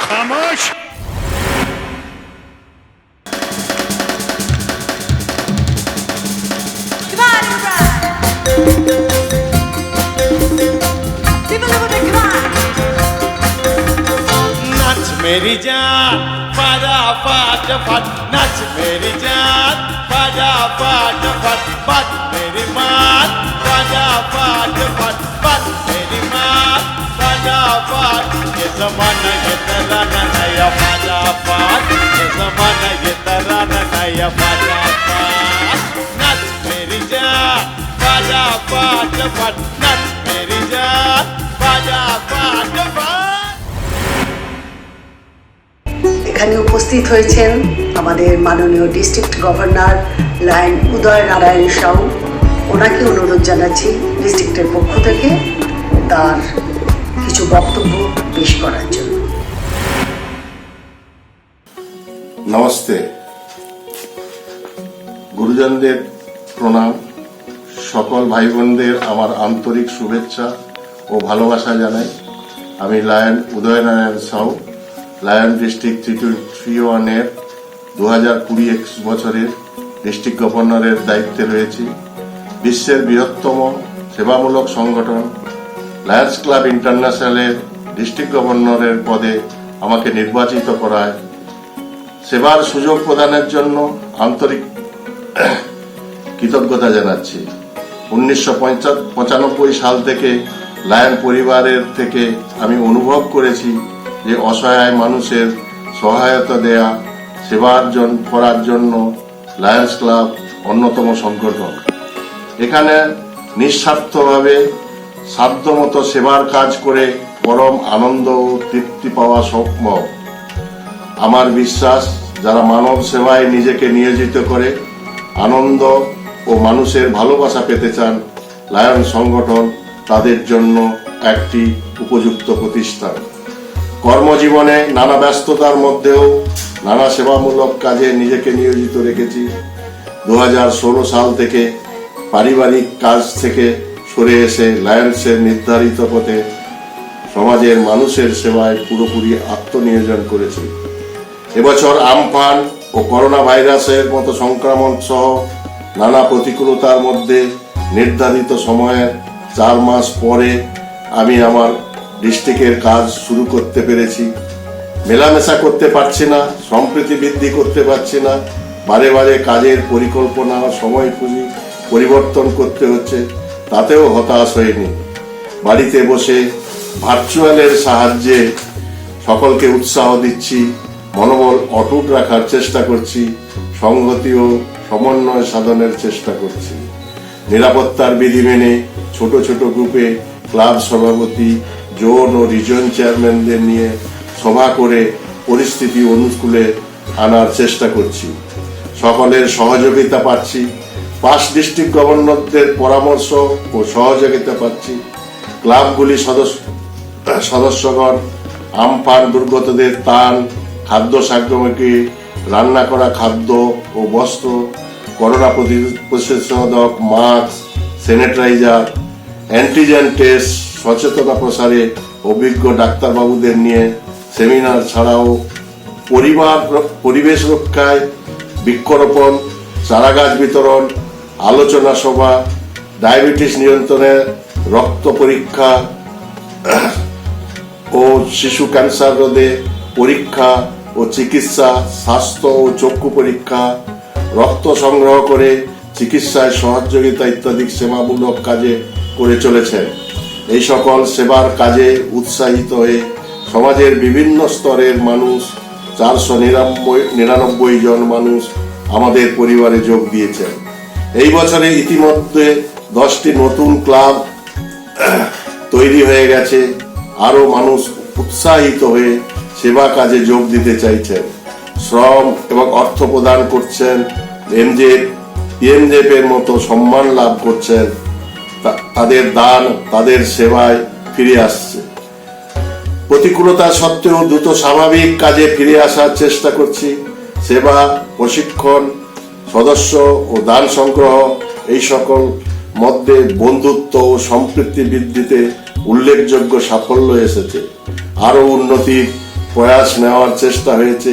खामोश। नाच मेरी जान, बाजा फाट फट, नाच मेरी जान, बाजा फाट फट, बात मेरी मान, बाजा फाट फट, बात मेरी मान, बाजा फाट। ये ज़माना ये तराना नया बाजा फाट, ये ज़माना ये तराना नया बाजा फाट। नाच मेरी जान, बाजा फाट फट, नाच मेरी जान, बाजा फाट फट। এখানে উপস্থিত হয়েছেন আমাদের মাননীয় ডিস্ট্রিক্ট গভর্নর লায়ন উদয় নারায়ণ সাউ। ওনাকে অনুরোধ জানাচ্ছি ডিস্ট্রিক্টের পক্ষ থেকে তার কিছু বক্তব্য পেশ করার জন্য। নমস্তে, গুরুজনদের প্রণাম, সকল ভাই বোনদের আমার আন্তরিক শুভেচ্ছা ও ভালোবাসা জানাই। আমি লায়ন উদয় নারায়ণ সাউ, লায়ন ডিস্ট্রিক্ট 321-এর 2020-21 বছরের ডিস্ট্রিক্ট গভর্নরের দায়িত্বে রয়েছি। বিশ্বের বৃহত্তম সেবামূলক সংগঠন লায়ন্স ক্লাব ইন্টারন্যাশনালের ডিস্ট্রিক্ট গভর্নরের পদে আমাকে নির্বাচিত করায় সেবার সুযোগ প্রদানের জন্য আন্তরিক কৃতজ্ঞতা জানাচ্ছি। 1995 সাল থেকে লায়ন পরিবারের থেকে আমি অনুভব করেছি যে অসহায় মানুষের সহায়তা দেয়া সেবার করার জন্য লায়ন্স ক্লাব অন্যতম সংগঠন। এখানে নিঃস্বার্থভাবে সাধ্যমতো সেবার কাজ করে পরম আনন্দ ও তৃপ্তি পাওয়া সম্ভব। আমার বিশ্বাস, যারা মানব সেবায় নিজেকে নিয়োজিত করে আনন্দ ও মানুষের ভালোবাসা পেতে চান, লায়ন সংগঠন তাদের জন্য একটি উপযুক্ত প্রতিষ্ঠান। কর্মজীবনে নানা ব্যস্ততার মধ্যেও নানা সেবামূলক কাজে নিজেকে নিয়োজিত রেখেছি। 2016 সাল থেকে পারিবারিক কাজ থেকে সরে এসে লায়ন্সের নির্ধারিত পথে সমাজের মানুষের সেবায় পুরোপুরি আত্মনিয়োজন করেছি। এবছর আমফান ও করোনা ভাইরাসের মতো সংক্রমণ সহ নানা প্রতিকূলতার মধ্যে নির্ধারিত সময়ের 4 মাস পরে আমি আমার ডিস্ট্রিক্টের কাজ শুরু করতে পেরেছি। মেলামেশা করতে পারছি না, সম্প্রীতি বৃদ্ধি করতে পারছি না, বারে বারে কাজের পরিকল্পনা সময় পুঁজি পরিবর্তন করতে হচ্ছে, তাতেও হতাশ হয়নি। বাড়িতে বসে ভার্চুয়ালের সাহায্যে সকলকে উৎসাহ দিচ্ছি, মনোবল অটুট রাখার চেষ্টা করছি, সংহতি ও সমন্বয় সাধনের চেষ্টা করছি। নিরাপত্তার বিধি মেনে ছোট ছোট গ্রুপে ক্লাব সভাপতি, জোন ও রিজন চেয়ারম্যানদের নিয়ে সভা করে পরিস্থিতি অনুকূলে আনার চেষ্টা করছি। সকলের সহযোগিতা পাচ্ছি। 5 ডিস্ট্রিক্ট গভর্নরদের পরামর্শ ও সহযোগিতা পাচ্ছি। ক্লাবগুলি সদস্যগণ আমফান দুর্গতদের ত্রাণ, খাদ্য সামগ্রী, রান্না করা খাদ্য ও বস্ত্র, করোনা প্রতিষেধক, মাস্ক, স্যানিটাইজার, অ্যান্টিজেন টেস্ট, সচেতনতা প্রসারে অভিজ্ঞ ডাক্তারবাবুদের নিয়ে সেমিনার ছাড়াও পরিবেশ রক্ষায় বৃক্ষরোপণ, চারাগাছ বিতরণ, আলোচনা সভা, ডায়াবেটিস নিয়ন্ত্রণে রক্ত পরীক্ষা ও শিশু ক্যান্সার রোধে পরীক্ষা ও চিকিৎসা, স্বাস্থ্য ও চক্ষু পরীক্ষা, রক্ত সংগ্রহ করে চিকিৎসায় সহযোগিতা ইত্যাদি সেবামূলক কাজে করে চলেছেন। এই সকল সেবার কাজে উৎসাহিত হয়ে সমাজের বিভিন্ন স্তরের মানুষ 499 জন মানুষ আমাদের পরিবারে যোগ দিয়েছেন। এই বছরে ইতিমধ্যে 10টি নতুন ক্লাব তৈরি হয়ে গেছে। আরো মানুষ উৎসাহিত হয়ে সেবা কাজে যোগ দিতে চাইছেন, শ্রম এবং অর্থ প্রদান করছেন, পিএমজেএফ এর মতো সম্মান লাভ করছেন। তাদের দান তাদের সেবায় ফিরে আসছে। প্রতিকূলতা সত্ত্বেও দ্রুত স্বাভাবিক কাজে ফিরে আসার চেষ্টা করছি। সেবা, প্রশিক্ষণ, সদস্য ও দান সংগ্রহ, এই সকল মধ্যে বন্ধুত্ব ও সম্পৃক্তি বৃদ্ধিতে উল্লেখযোগ্য সাফল্য এসেছে। আরো উন্নতির প্রয়াস নেওয়ার চেষ্টা হয়েছে।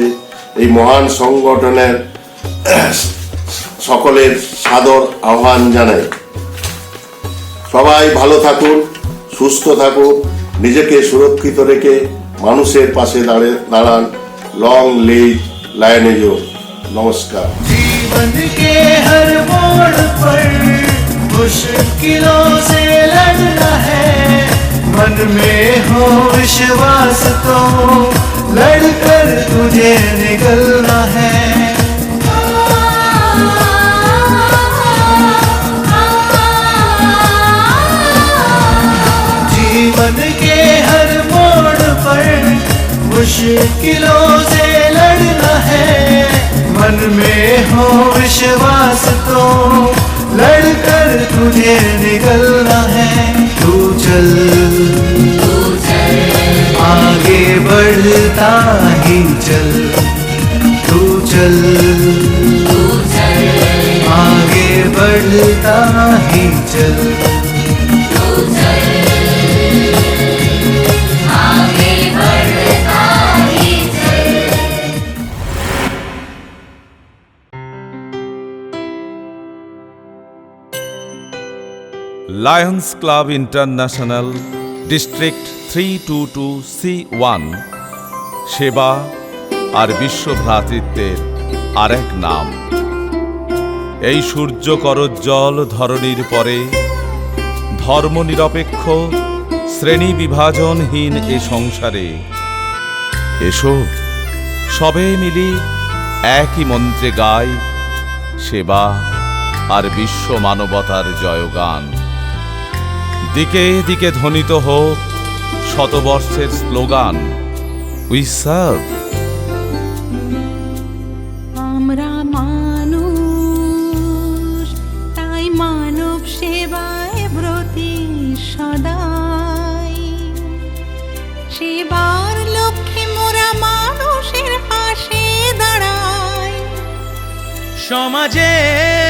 এই মহান সংগঠনের সকলের সাদর আহ্বান জানাই। সবাই ভালো থাকুন, সুস্থ থাকুন, নিজেকে সুরক্ষিত রেখে মানুষের পাশে দাঁড়ান। Long live lionism. नमस्कार। जीवन के हर मोड़ पर मुश्किलों से लड़ना है, मन में हो विश्वास तो लड़कर तुझे निकलना है। जीवन के हर मोड़ पर मुश्किलों से लड़ना है, मन में हो विश्वास तो लड़कर तुझे निकलना है। तू चल आगे बढ़ता ही चल, तू चल आगे बढ़ता ही चल, आगे बढ़ता ही चल। Lions club international district 322C1 সেবা আর বিশ্ব ভ্রাতৃত্বের আরেক নাম। এই সূর্য করজ্জ্বল ধরণীর পরে ধর্মনিরপেক্ষ শ্রেণী বিভাজনহীন এ সংসারে এসো সবে মিলি একই মন্ত্রে গাই সেবা আর বিশ্ব মানবতার জয়গান। দিকে দিকে ধ্বনিত হোক শতবর্ষের স্লোগান, উই সার্ভ। আমরা মানুষ, তাই মানব সেবায় ব্রতী সদাই। সেবার লক্ষ্যে মোরা মানুষের পাশে দাঁড়াই। সমাজের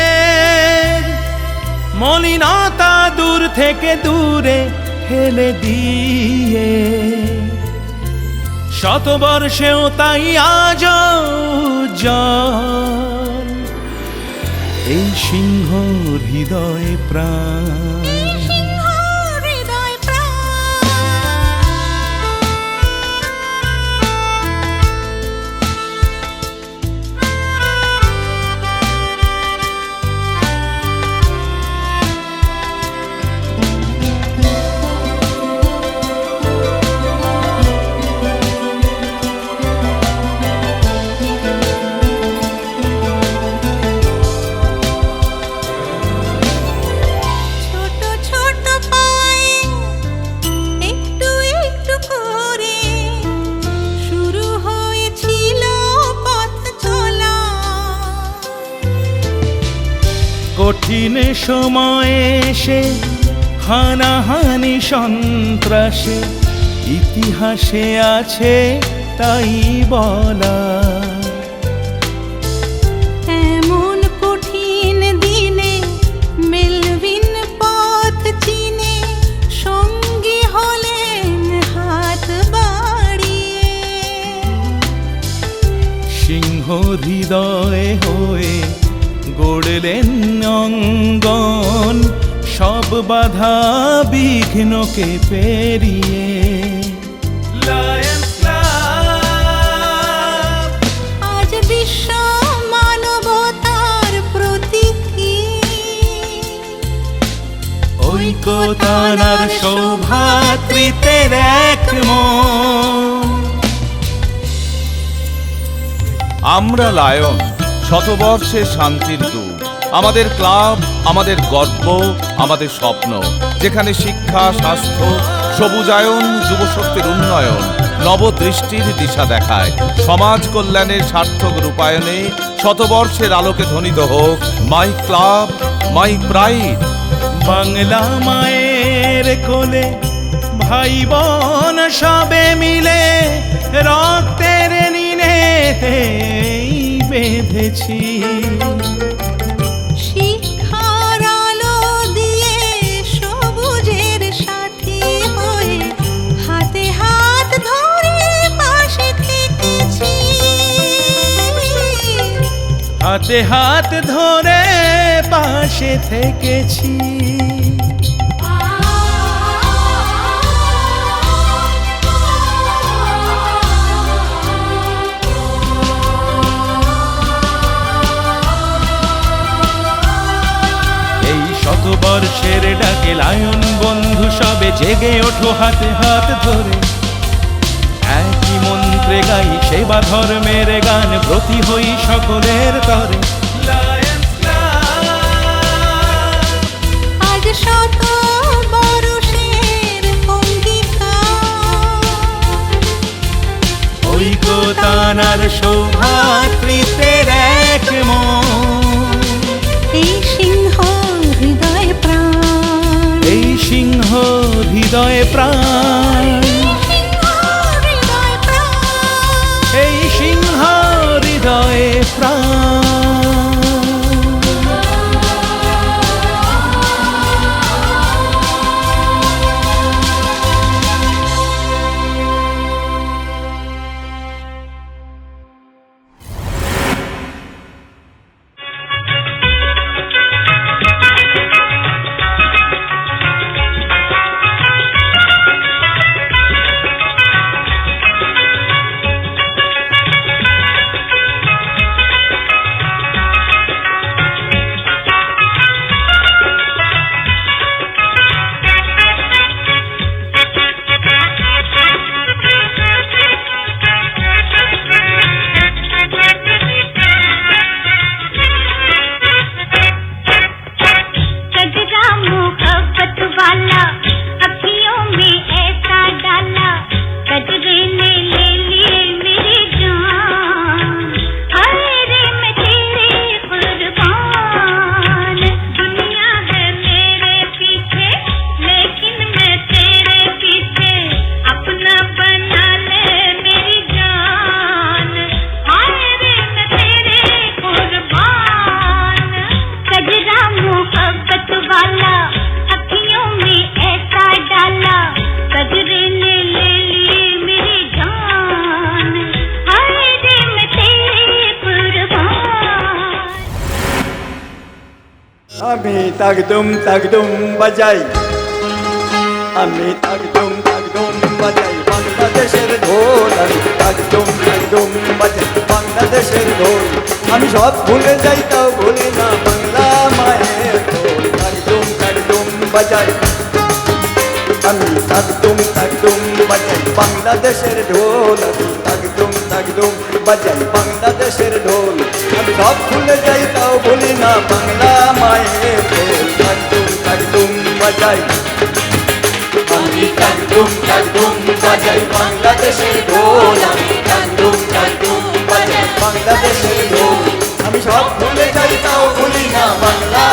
মলিনতা দূর থেকে দূরে ফেলে দিয়ে শতবর্ষেও তাই আজ উজ্জ্বল এই সিংহ হৃদয় প্রাণ। ছোট কঠিন সময়ে এসে হানাহানি সন্ত্রাসে ইতিহাসে আছে তাই বলা। এমন কঠিন দিনে মেলভিন পথ চিনে সঙ্গী হলেন হাত বাড়িয়ে। সিংহ হৃদয় হয়ে গড়লেন অঙ্গন সব বাধা বিঘ্নকে পেরিয়ে। আজ বিশ্ব মানবতার প্রতীকী ঐকতানার সৌভাতৃত্বের এক মন। আমরা লায়ন, শতবর্ষের শান্তির দূত। আমাদের ক্লাব, আমাদের গর্ব, আমাদের স্বপ্ন, যেখানে শিক্ষা, স্বাস্থ্য, সবুজায়ন, যুবশক্তির উন্নয়ন, নবদৃষ্টির দিশা দেখায়। সমাজ কল্যাণের সার্থক রূপায়ণে শতবর্ষের আলোকে ধ্বনিত হোক মাই ক্লাব, মাই প্রাইড। বাংলা মায়ের কোলে ভাই বোন সবে মিলে রক্তের নিনেতে বেঁধেছি। শিক্ষার আলো দিয়ে সবুজের সাথী হয়ে হাতে হাত ধরে পাশে থেকেছি। হাতে হাত ধরে পাশে থেকেছি। শতবর্ষের ডাকে লায়ন বন্ধু সবে জেগে ওঠো হাতে হাত ধরে। একই মন্ত্রে গাই সেবা ধর্মের গান, ব্রতী হই সকলের তরে। আজ শত বর্ষের অঙ্গীকার ঐকতানার সৌভাতৃত্বের এক মন। এই সিংহ হৃদয় প্রাণ, এই সিংহ হৃদয় প্রাণ, এই সিংহ হৃদয় প্রাণ। আমি তাকদুম তাকদুম বাজাই, আমি তাকদুম তাকদুম বাজাই বাংলাদেশের ঢোল। আমি তাকদুম তাকদুম বাজাই বাংলাদেশের ঢোল। আমি সব ভুলে যাই তাও ভুলি না বাংলা মায়ের ঢোল। তাকদুম তাকদুম বাজাই, আমি তাকদুম তাকদুম বাজাই বাংলাদেশের ঢোল। আমি তাকদুম তাকদুম বাজাই বাংলাদেশের ঢোল। আমি সব ভুলে যাই তাও ভুলি না বাংলা মায়ের ঢোল। তাকদুম তাকদুম বাজাই, আমি তাকদুম তাকদুম বাজাই বাংলাদেশের ঢোল। আমি তাকদুম তাকদুম বাজাই বাংলাদেশের ঢোল। আমি সব ভুলে যাই তাও ভুলি না বাংলা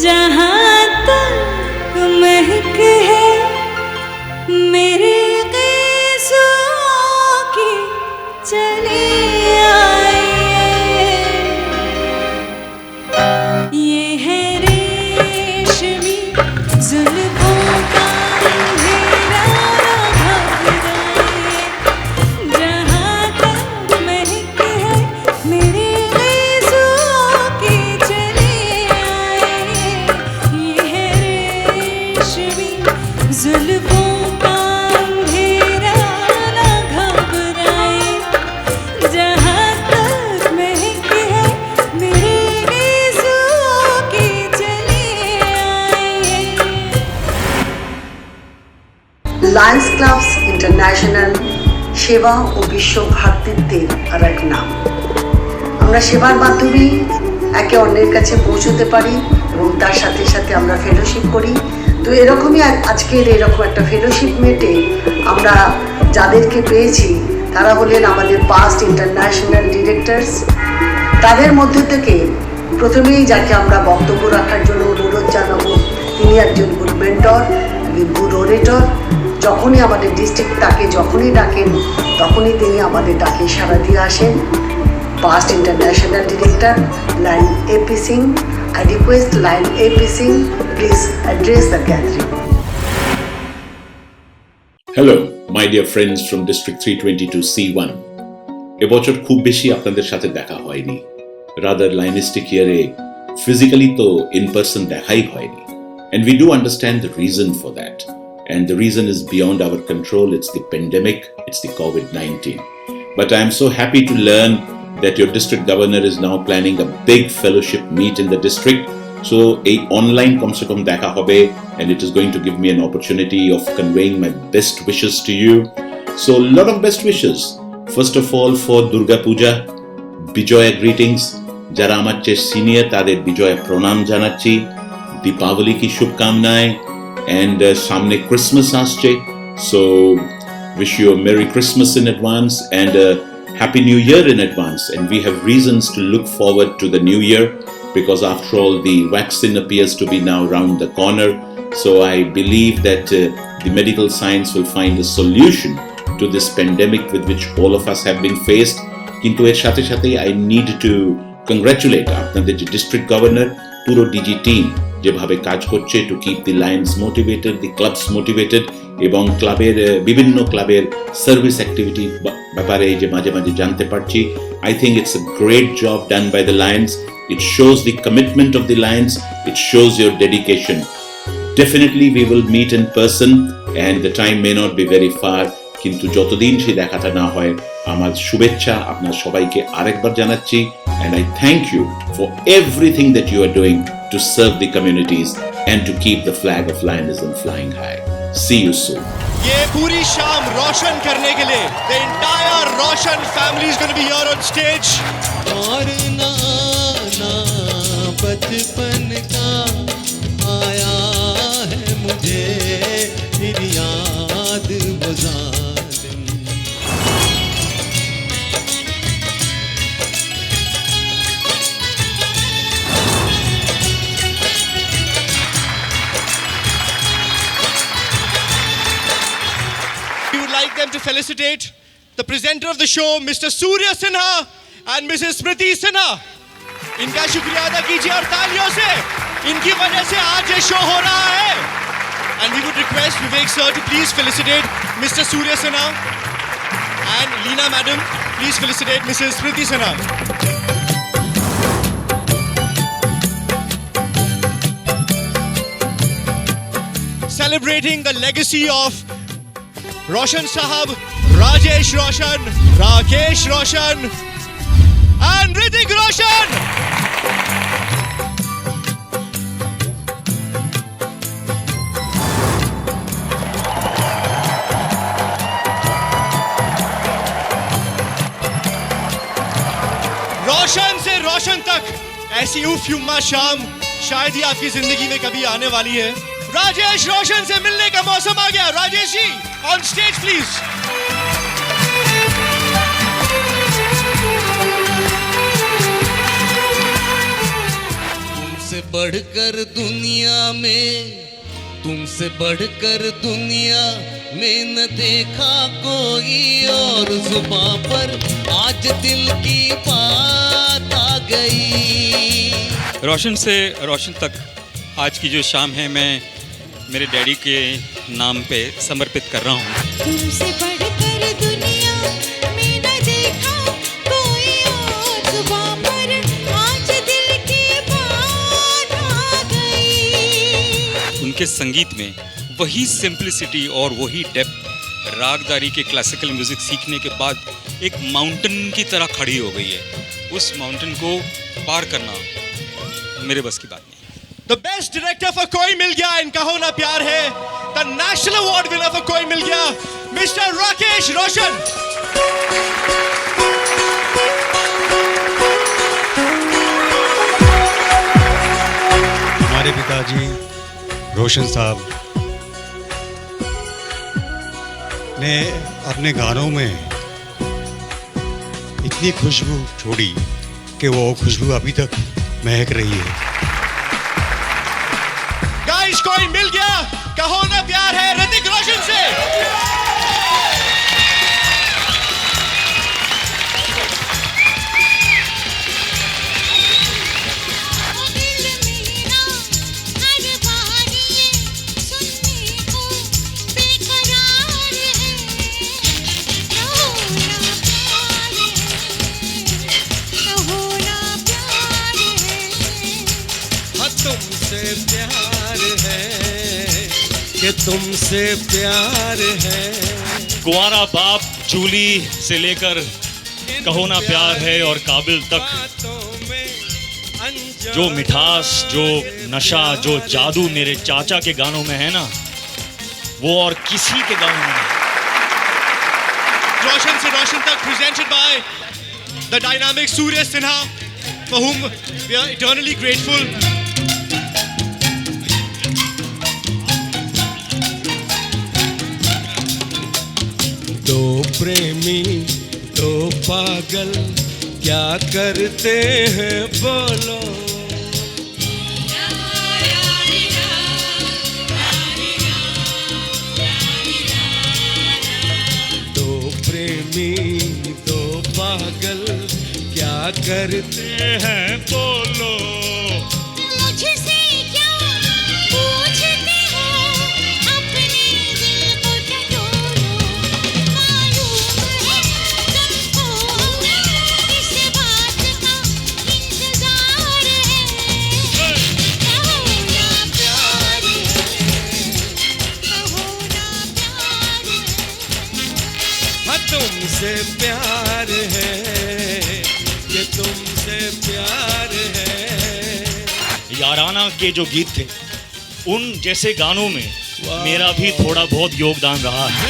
जहाँ तक महक है मेरे क़िस्सों की चले आइए। ये है रेशमी जुल्फों का अंधेरा ना घबराइए। जहाँ तक महक है मेरे क़िस्सों की चले आइए। ये है रेशमी जुल्फों का अंधेरा ना घबराइए। जहाँ तक महक है मेरे क़िस्सों की चले आइए। লায়ন্স ক্লাবস ইন্টারন্যাশনাল সেবা ও বিশ্ব ভ্রাতৃত্বের আর এক নাম। আমরা সেবার মাধ্যমে একে অন্যের কাছে পৌঁছতে পারি এবং তার সাথে সাথে আমরা ফেলোশিপ করি। তো এরকমই আজকের এরকম একটা ফেলোশিপ মেটে আমরা যাদেরকে পেয়েছি তারা হলেন আমাদের পাস্ট ইন্টারন্যাশনাল ডিরেক্টরস। তাদের মধ্যে থেকে প্রথমেই যাকে আমরা বক্তব্য রাখার জন্য অনুরোধ জানাবো, তিনি একজন গুড মেন্টর, গুড ওরেটর। যখনই আমাদের ডিস্ট্রিক্ট তাকে যখনই ডাকেন তখনই তিনি আমাদের ডাকে সাড়া দিয়ে আসেন। Past international director lion AP Singh. I request line AP Singh, please address the gathering. Hello my dear friends from district 322 C1। এবছর খুব বেশি আপনাদের সাথে দেখা হয়নি, রাদার লাইনিস্টিক ইয়ারে ফিজিক্যালি তো ইন পার্সন দেখাই হয়নি। And we do understand the reason for that. And the reason is beyond our control. It's the pandemic, it's the COVID-19. But I am so happy to learn that your district governor is now planning a big fellowship meet in the district. So a online kom se kom dekha hobe, and it is going to give me an opportunity of conveying my best wishes to you. So a lot of best wishes. First of all for Durga Puja, Bijoya greetings. Jara amar che senior tader Bijoya pranam janacchi. Deepavali ki shubhkamnaye, and samne Christmas asche. So wish you a Merry Christmas in advance and Happy New Year in advance. And we have reasons to look forward to the new year because after all the vaccine appears to be now round the corner. So I believe that the medical science will find a solution to this pandemic with which all of us have been faced. Kintu er sathe sathe I need to congratulate আপনাদের যে district governor, পুরো DG team যেভাবে কাজ করছে to keep the lions motivated, the clubs motivated, এবং ক্লাবের বিভিন্ন ক্লাবের সার্ভিস অ্যাক্টিভিটি ব্যাপারে যে মাঝে মাঝে জানতে পারছি। I think it's a great job done by the Lions. It shows the commitment of the Lions. It shows your dedication. Definitely we will meet in person and the time may not be very far. কিন্তু যতদিন সেই দেখাটা না হয় আমার শুভেচ্ছা আপনার সবাইকে আরেকবার জানাচ্ছি। And I thank you for everything that you are doing to serve the communities and to keep the flag of Lionism flying high. See you soon. ये पूरी शाम रोशन करने के लिए the entire Roshan family is going to be here on stage. और नाना बचपन का आया है मुझे फिर याद वो ज़ालिम। We would like them to felicitate the presenter of the show, Mr. Surya Sinha and Mrs. Smriti Sinha. इनका शुक्रिया अदा कीजिए और तालियों से। इनकी वजह से आज ये शो हो रहा है। And we would request Vivek sir to please felicitate Mr. Surya Sinha and Leena madam, please felicitate Mrs. Smriti Sinha. Celebrating the legacy of Roshan Sahab, Rajesh Roshan, Rakesh Roshan, and Hrithik Roshan. रोशन से रोशन तक ऐसी उफ्युम्मा शाम शायद ही आपकी जिंदगी में कभी आने वाली है। राजेश रोशन से मिलने का मौसम आ गया। Rajesh ji on stage please. तुमसे बढ़कर दुनिया में, तुमसे बढ़कर दुनिया में न देखा कोई और, जुबां पर आज दिल की बात आ गई। रोशन से रोशन तक आज की जो शाम है मैं मेरे डैडी के नाम पे समर्पित कर रहा हूँ। तुमसे बढ़कर दुनिया में न देखा कोई और, जुबां पर आज दिल की बात आ गई। उनके संगीत में वही सिंप्लिसिटी और वही डेप्थ रागदारी के क्लासिकल म्यूजिक सीखने के बाद एक माउंटेन की तरह खड़ी हो गई है। उस माउंटेन को पार करना मेरे बस की बात नहीं। The best director for कोई मिल गया इनका होना प्यार है, the national award winner for कोई मिल गया, Mr. राकेश रोशन। हमारे पिताजी रोशन साहब ने अपने गानों में इतनी खुशबू छोड़ी कि वो खुशबू अभी तक महक रही है। गाइस कोई मिल गया का होना प्यार है ऋतिक रोशन से। तुमसे प्यार है कि तुमसे प्यार है। कुंवारा बाप जूली से लेकर कहो ना प्यार है और काबिल तक, जो मिठास, जो नशा, जो जादू मेरे चाचा के गानों में है ना, वो और किसी के गानों में नहीं। रोशन से रोशन तक presented by the dynamic Surya Sinha, for whom we are eternally grateful. दो प्रेमी दो पागल क्या करते हैं बोलो, दो प्रेमी दो पागल क्या करते हैं बोलो। मुझसे क्या पूछते हो, अपने दिल को टटोलो, मालूम है तुमको इस बात का इंतजार है। कहो ना प्यार है, कहो ना प्यार है। हाँ तुमसे प्यार है कि तुमसे प्यार है। याराना के जो गीत थे उन जैसे गानों में मेरा भी थोड़ा बहुत योगदान रहा है।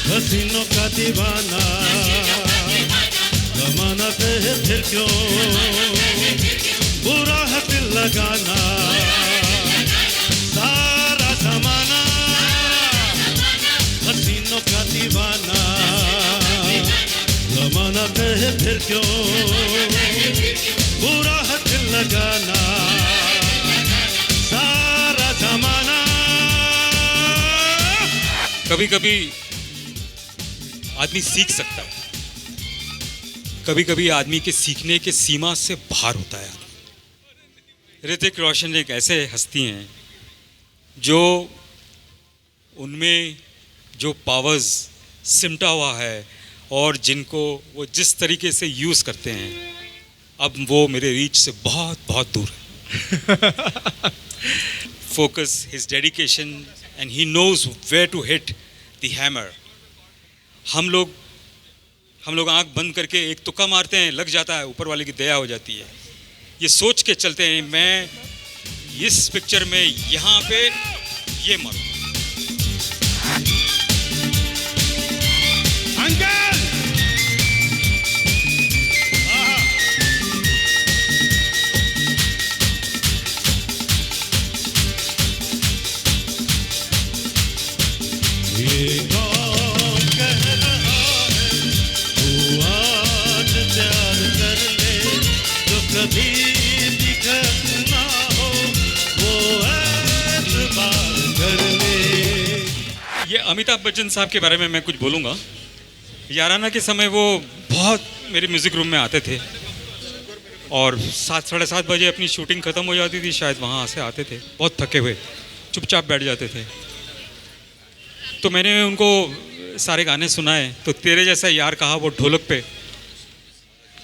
हसीनों का दीवाना जमाना पे है फिर क्यों बुरा है दिल लगाना, सारा जमाना हसीनों का दीवाना जमाना पे है फिर क्यों बुरा है दिल लगाना, सारा जमाना। कभी कभी आदमी सीख सकता है, कभी कभी आदमी के सीखने के सीमा से बाहर होता है। ऋतिक रोशन एक ऐसे हस्ती हैं जो उनमें जो पावर्स सिमटा हुआ है और जिनको वो जिस तरीके से यूज़ करते हैं, अब वो मेरे रीच से बहुत बहुत दूर है। Focus, his dedication and he knows where to hit the hammer. हम लोग आंख बंद करके एक तुक्का मारते हैं, लग जाता है, ऊपर वाले की दया हो जाती है। ये सोच के चलते हैं मैं इस पिक्चर में यहाँ पे ये मारूं। अंकल ये कौन कह रहा है तू आज कभी दिक्कत ना हो वो एतबार कर ले। ये अमिताभ बच्चन साहब के बारे में मैं कुछ बोलूँगा। याराना के समय वो बहुत मेरे म्यूज़िक रूम में आते थे और 7 साढ़े 7 बजे अपनी शूटिंग ख़त्म हो जाती थी, शायद वहाँ से आते थे बहुत थके हुए, चुपचाप बैठ जाते थे। तो मैंने उनको सारे गाने सुनाए, तो तेरे जैसा यार कहा वो ढोलक पे,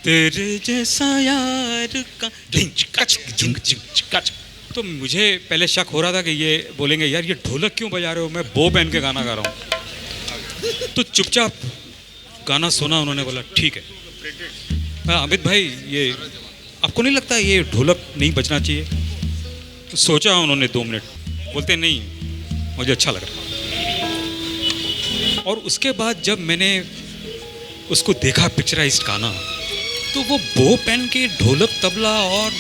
तेरे जैसा यार का तो मुझे पहले शक हो रहा था कि ये बोलेंगे यार ये ढोलक क्यों बजा रहे हो, मैं बो पहन के गाना गा रहा हूँ। तो चुपचाप गाना सुना, उन्होंने बोला ठीक है। हाँ अमित भाई, ये आपको नहीं लगता ये ढोलक नहीं बजना चाहिए? तो सोचा उन्होंने 2 मिनट, बोलते नहीं मुझे अच्छा लग रहा। और उसके बाद जब मैंने उसको देखा पिक्चराइज्ड गाना, तो वो बो पेन के ढोलक तबला और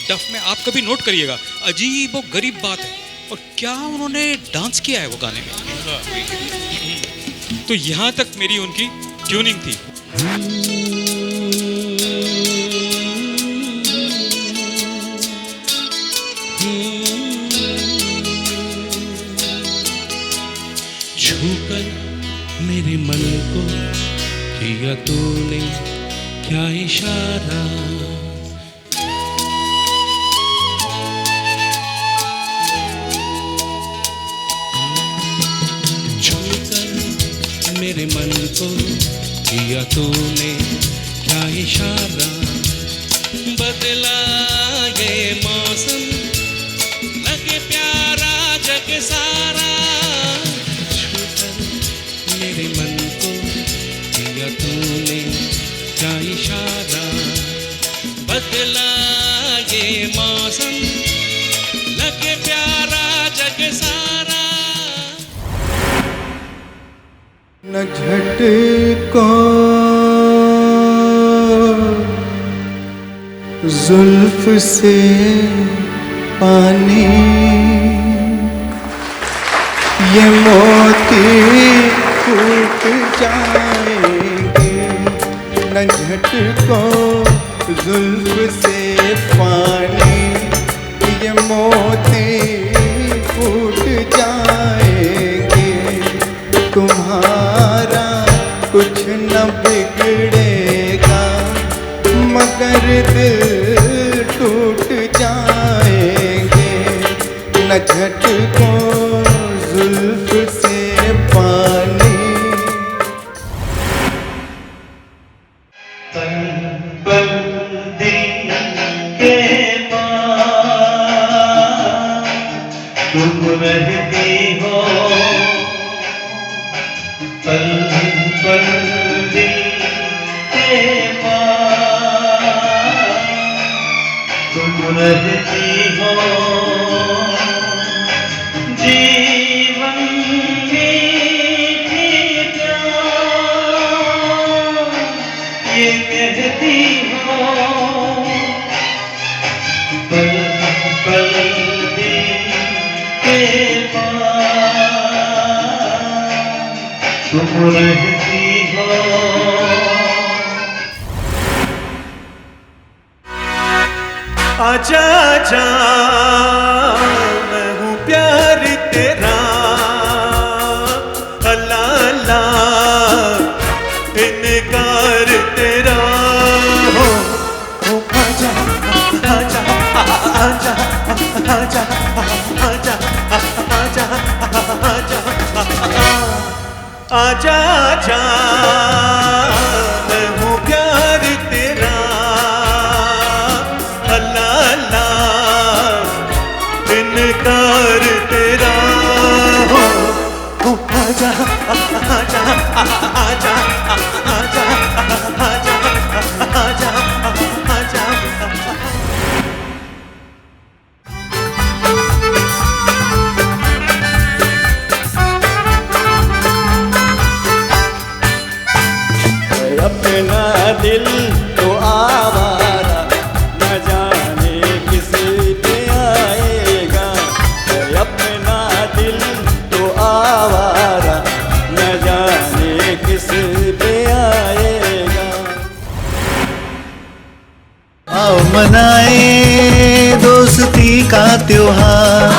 डफ में आप कभी नोट करिएगा, अजीब और गरीब बात है। और क्या उन्होंने डांस किया है वो गाने में। तो यहाँ तक मेरी उनकी ट्यूनिंग थी। छूकर मेरे मन को किया तूने क्या इशारा, छूकर मेरे मन को किया तूने क्या इशारा, बदला ये मौसम लगे प्यारा जग सारा, छूकर मेरे मन को किया तूने क्या इशारा, बदला ये मौसम लगे प्यारा जग सारा। न झटको जुल्फ से पानी, ये मोती टूट जाएंगे। न झटको जुल्फ से पानी, ये मोती फूट जाएंगे। तुम्हारा कुछ न बिगड़ेगा मगर दिल टूट जाएंगे। न झटको जुल्फ से पानी। पल पल दिल के पास तुम रहती हो, पल पल दिल के पास तुम रहती हो। जीवन मीठी प्यार ये कहती हो, पल पल दिल के पास तुम रहती हो। आजा आजा मैं हूँ प्यार तेरा, अल्लाह अल्लाह इनकार तेरा हो। आजा आजा आजा आजा आजा आजा आजा आजा आजा मैं हूँ प्यार तेरा, अल्लाह अल्लाह इनकार तेरा हो। आजा आजा आजा आजा आजा आजा आजा। अपना दिल तो आवारा न जाने किस पे आएगा। अपना दिल तो आवारा न जाने किस पे आएगा। आओ मनाए दोस्ती का त्योहार,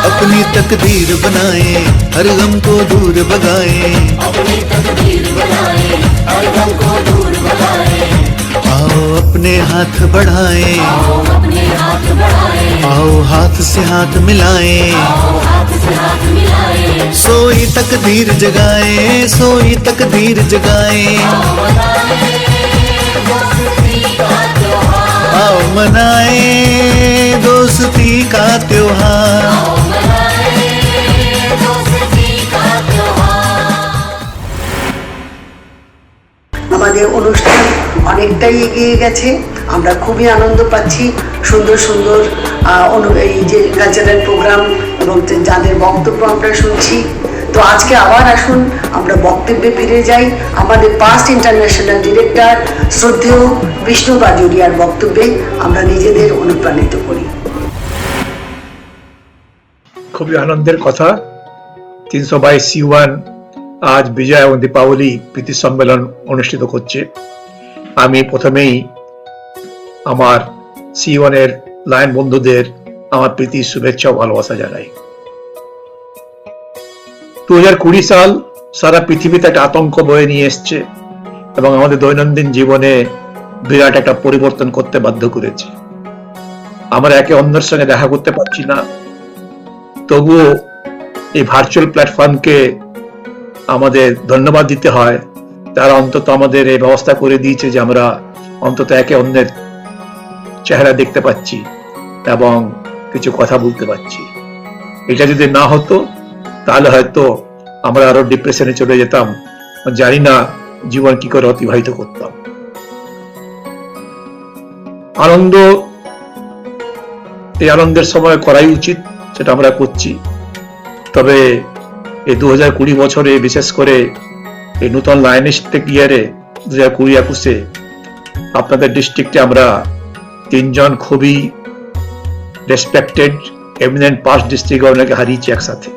अपनी तकदीर बनाए हर गम को दूर भगाए, आओ अपने हाथ बढ़ाए, आओ हाथ से हाथ मिलाए, सोई तकदीर जगाए, सोई तकदीर जगाए, आओ मनाए दोस्ती का त्योहार। আমাদের অনুষ্ঠান অনেকটাই এগিয়ে গেছে, আমরা খুবই আনন্দ পাচ্ছি। সুন্দর সুন্দর এই যে কালচারাল প্রোগ্রাম এবং যাদের বক্তব্য আমরা শুনছি। তো আজকে আবার আসুন আমরা বক্তব্যে ফিরে যাই। আমাদের পাস্ট ইন্টারন্যাশনাল ডিরেক্টর শ্রদ্ধেয় বিষ্ণু বাজুরিয়ার বক্তব্যে আমরা নিজেদের অনুপ্রাণিত করি। খুবই আনন্দের কথা, 322 C1 আজ বিজয় এবং দীপাবলি প্রীতি সম্মেলন অনুষ্ঠিত করছে। আমি প্রথমেই আমার C1 এর লায়ন বন্ধুদের আমার প্রীতি শুভেচ্ছা ও ভালোবাসা জানাই। 2020 সাল সারা পৃথিবীতে একটা আতঙ্ক বয়ে নিয়ে এসছে এবং আমাদের দৈনন্দিন জীবনে বিরাট একটা পরিবর্তন করতে বাধ্য করেছে। আমরা একে অন্যের সঙ্গে দেখা করতে পারছি না, তবুও এই ভার্চুয়াল প্ল্যাটফর্মকে আমাদের ধন্যবাদ দিতে হয়। তারা অন্তত আমাদের এই ব্যবস্থা করে দিয়েছে যে আমরা অন্তত একে অন্যের চেহারা দেখতে পাচ্ছি এবং কিছু কথা বলতে পারছি। এটা যদি না হতো তাহলে হয়তো আমরা আরো ডিপ্রেশনে চলে যেতাম, জানি না জীবন কি করে অতিবাহিত করতাম। আনন্দ, এই আনন্দের সময় করাই উচিত, সেটা আমরা করছি। তবে এই 2020 বছরে, বিশেষ করে এই নতুন লায়নিস্টিক ইয়ারে 2020-21 আপনাদের ডিস্ট্রিক্টে আমরা 3 জন খুবই রেসপেক্টেড এমিনেন্ট পাস্ট ডিস্ট্রিক্ট গভর্নরকে হারিয়েছি একসাথে।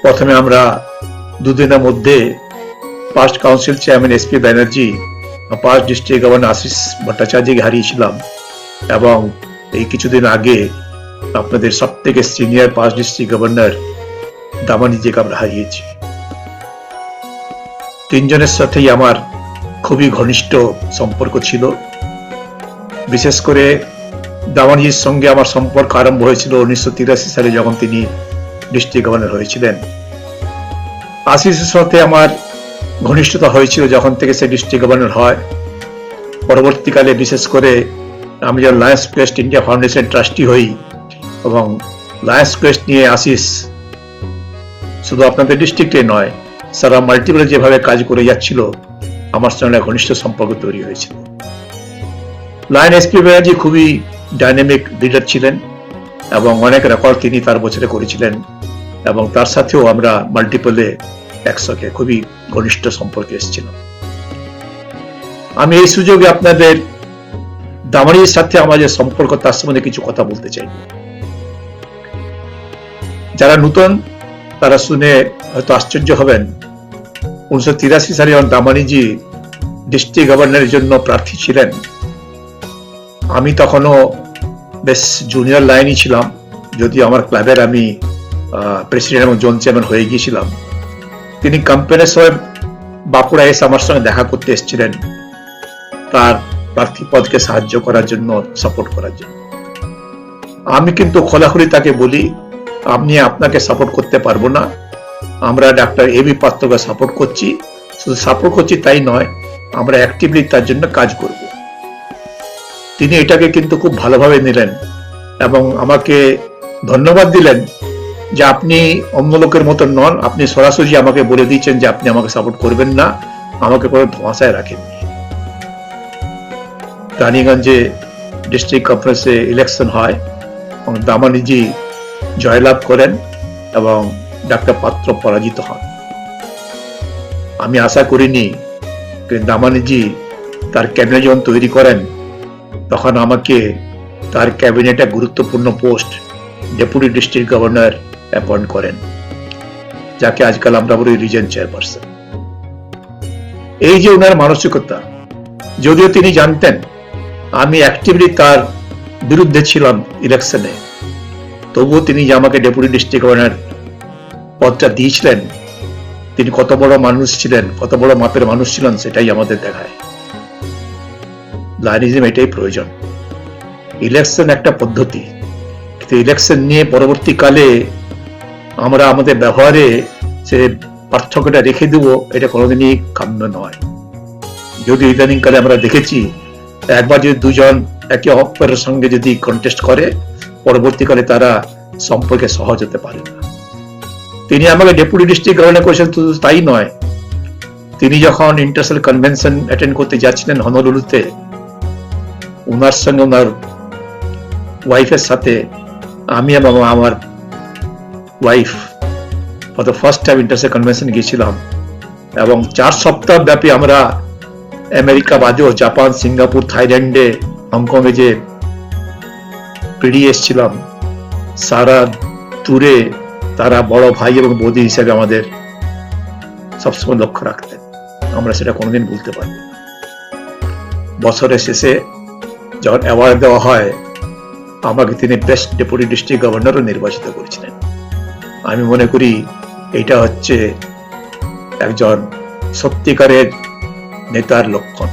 প্রথমে আমরা দুদিনের মধ্যে past council chairman SP Banerjee, past district governor Ashis ভট্টাচার্যকে হারিয়েছিলাম এবং এই কিছুদিন আগে আপনাদের সব থেকে সিনিয়র পাস্ট ডিস্ট্রিক্ট গভর্নর দামানিজিকে আমরা হারিয়েছি। 3 জনের সাথেই আমার খুবই ঘনিষ্ঠ সম্পর্ক ছিল। বিশেষ করে দামানিজির সঙ্গে আমার সম্পর্ক আরম্ভ হয়েছিল 1983 সালে, যখন তিনি ডিস্ট্রিক্ট গভর্নর হয়েছিলেন। আশিসের সাথে আমার ঘনিষ্ঠতা হয়েছিল যখন থেকে সে ডিস্ট্রিক্ট গভর্নর হয়। পরবর্তীকালে বিশেষ করে আমি যখন Lions crest India foundation trustee হই এবং লায়ন্স ক্রেস্ট নিয়ে আশিস শুধু আপনাদের ডিস্ট্রিক্টে নয়, সারা মাল্টিপল যেভাবে কাজ করে যাচ্ছিল, আমার সঙ্গে ঘনিষ্ঠ সম্পর্ক তৈরি হয়েছিল। লায়ন SP ব্যানার্জি খুবই ডাইনামিক লিডার ছিলেন এবং অনেক রেকর্ড তিনি তার বছরে করেছিলেন এবং তার সাথেও আমরা মাল্টিপলে একসঙ্গে খুবই ঘনিষ্ঠ সম্পর্কে এসেছিলাম। আমি এই সুযোগে আপনাদের দামানির সাথে আমার যে সম্পর্ক তার সম্বন্ধে কিছু কথা বলতে চাই। যারা নতুন তারা শুনে হয়তো আশ্চর্য হবেন, 1983 সালে যখন দামানিজি ডিস্ট্রিক্ট গভর্নরের জন্য প্রার্থী ছিলেন, আমি তখনও বেশ জুনিয়র লাইনই ছিলাম, যদিও আমার ক্লাবের আমি প্রেসিডেন্ট এবং জোন চেয়ারম্যান হয়ে গিয়েছিলাম। তিনি ক্যাম্পেনের সময় বাঁকুড়া এসে আমার সঙ্গে দেখা করতে এসেছিলেন তার প্রার্থী পদকে সাহায্য করার জন্য, সাপোর্ট করার জন্য। আমি কিন্তু খোলাখুলি তাকে বলি, আমি আপনাকে সাপোর্ট করতে পারবো না, আমরা ডাক্তার AB পাত্রকে সাপোর্ট করছি, শুধু সাপোর্ট করছি তাই নয়, আমরা অ্যাক্টিভলি তার জন্য কাজ করব। তিনি এটাকে কিন্তু খুব ভালোভাবে নিলেন এবং আমাকে ধন্যবাদ দিলেন যে আপনি অন্য লোকের মতো নন, আপনি সরাসরি আমাকে বলে দিয়েছেন যে আপনি আমাকে সাপোর্ট করবেন না, আমাকে কোনো ধোঁয়াশায় রাখেননি। রানীগঞ্জে ডিস্ট্রিক্ট কনফারেন্সে ইলেকশন হয় এবং দামানিজি জয়লাভ করেন এবং ডাক্তার পাত্র পরাজিত হন। আমি আশা করিনি দামানিজি তার ক্যাবিনেট যখন তৈরি করেন তখন আমাকে তার ক্যাবিনেটে গুরুত্বপূর্ণ post deputy district governor appoint করেন, যাকে আজকাল আমরা বলি রিজন চেয়ারপারসন। এই যে ওনার মানসিকতা, যদিও তিনি জানতেন আমি অ্যাক্টিভলি তার বিরুদ্ধে ছিলাম ইলেকশনে, তবুও তিনি যে আমাকে ডেপুটি ডিস্ট্রিক্ট গভর্নর পদটা দিয়েছিলেন, তিনি কত বড় মানুষ ছিলেন, কত বড় মাপের মানুষ ছিলেন, সেটাই আমাদের দেখায়। লায়নিজম এটাই প্রয়োজন। ইলেকশন একটা পদ্ধতি, কিন্তু ইলেকশন নিয়ে পরবর্তীকালে আমরা আমাদের ব্যবহারে সে পার্থক্যটা রেখে দেবো, এটা কোনোদিনই কাম্য নয়। যদি ইদানিংকালে আমরা দেখেছি একবার যদি দুজন একে অপরের সঙ্গে যদি কন্টেস্ট করে, পরবর্তীকালে তারা সম্পর্কে সহজ হতে পারে না। তিনি আমাকে ডেপুটি ডিস্ট্রিক্ট গভর্নর করেছেন, শুধু তাই নয়, তিনি যখন ইন্টারন্যাশনাল কনভেনশন অ্যাটেন্ড করতে যাচ্ছিলেন হনলুলুতে, ওনার সঙ্গে ওনার ওয়াইফের সাথে আমি এবং আমার wife for the first time international convention গিয়েছিলাম, এবং 4 সপ্তাহ ব্যাপী আমরা আমেরিকা বাদেও জাপান, সিঙ্গাপুর, থাইল্যান্ডে, হংকংয়ে যে পেরিয়ে এসেছিলাম, সারা দূরে তারা বড় ভাই এবং বৌদি হিসেবে আমাদের সবসময় লক্ষ্য রাখতেন। আমরা সেটা কোনোদিন ভুলতে পারি না। বছরের শেষে যখন অ্যাওয়ার্ড দেওয়া হয়, আমাকে তিনি বেস্ট ডেপুটি ডিস্ট্রিক্ট গভর্নরও নির্বাচিত করেছিলেন। আমি মনে করি এটা হচ্ছে একজন সত্যিকারের নেতার লক্ষণ।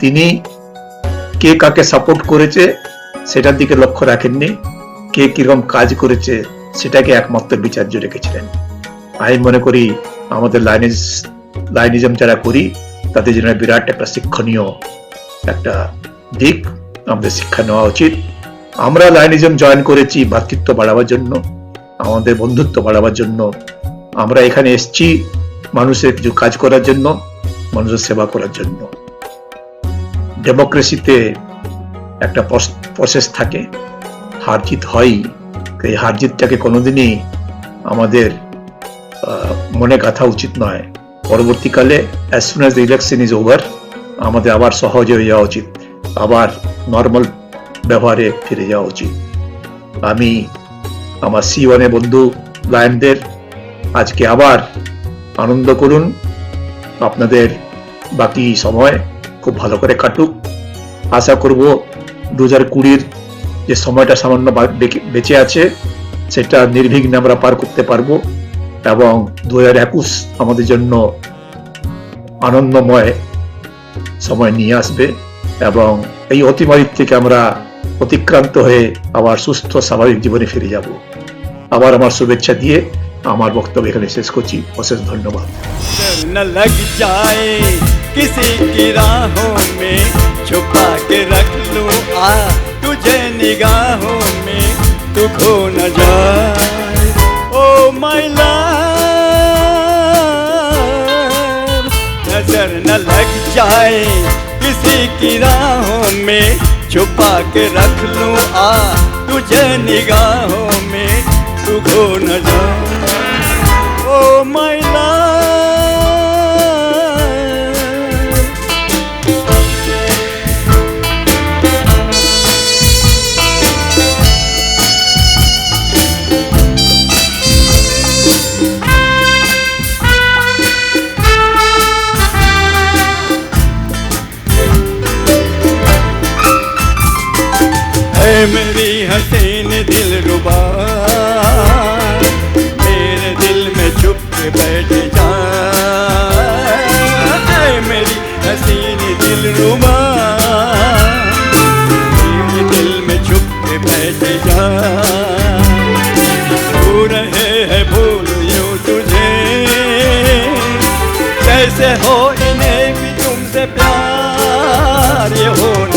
তিনি কে কাকে সাপোর্ট করেছে সেটার দিকে লক্ষ্য রাখেননি, কে কিরকম কাজ করেছে সেটাকে একমাত্র বিচার্য রেখেছিলেন। আমি মনে করি আমাদের লাইনিজম যারা করি তাদের জন্য বিরাট একটা শিক্ষণীয় একটা দিক, আমাদের শিক্ষা নেওয়া উচিত। আমরা লাইনিজম জয়েন করেছি ভ্রাতৃত্ব বাড়াবার জন্য, আমাদের বন্ধুত্ব বাড়াবার জন্য। আমরা এখানে এসেছি মানুষের কিছু কাজ করার জন্য, মানুষের সেবা করার জন্য। ডেমোক্রেসিতে একটা প্রসেস থাকে, হার জিত হয়। এই হার জিতটাকে কোনোদিনই আমাদের মনে গাঁথা উচিত নয়। পরবর্তীকালে as soon as the election is over, আমাদের আবার সহজে হয়ে যাওয়া উচিত, আবার নর্মাল ব্যবহারে ফিরে যাওয়া উচিত। আমি আমার C1 বন্ধু লায়নদের আজকে আবার আনন্দ করুন, আপনাদের বাকি সময় খুব ভালো করে কাটুক। আশা করব 2020 যে সময়টা সামান্য বেঁচে আছে সেটা নির্বিঘ্নে আমরা পার করতে পারবো, এবং 2021 আমাদের জন্য আনন্দময় সময় নিয়ে আসবে, এবং এই অতিমারীর থেকে আমরা অতিক্রান্ত হয়ে আবার সুস্থ স্বাভাবিক জীবনে ফিরে যাব। আবার আমার শুভেচ্ছা দিয়ে আমার বক্তব্য এখানে শেষ করছি। অশেষ ধন্যবাদ। न लग जाए किसी की राहों में, छुपा के रख लूं आ तुझे निगाहों में, तू खो न जाए ओ माय लव। नजर न लग जाए किसी की राहों में, छुपा के रख लूं आ तुझे निगाहों में, तू खो न जाए ओ माय लव। मेरी हसीन दिलरुबा, मेरे दिल में छुप के बैठ जा, मेरी हसीन दिलरुबा, मेरे दिल में छुप के बैठ जा। तू रहे है भूल यूं तुझे, कैसे हो इन्हें भी तुमसे प्यार, ये हो न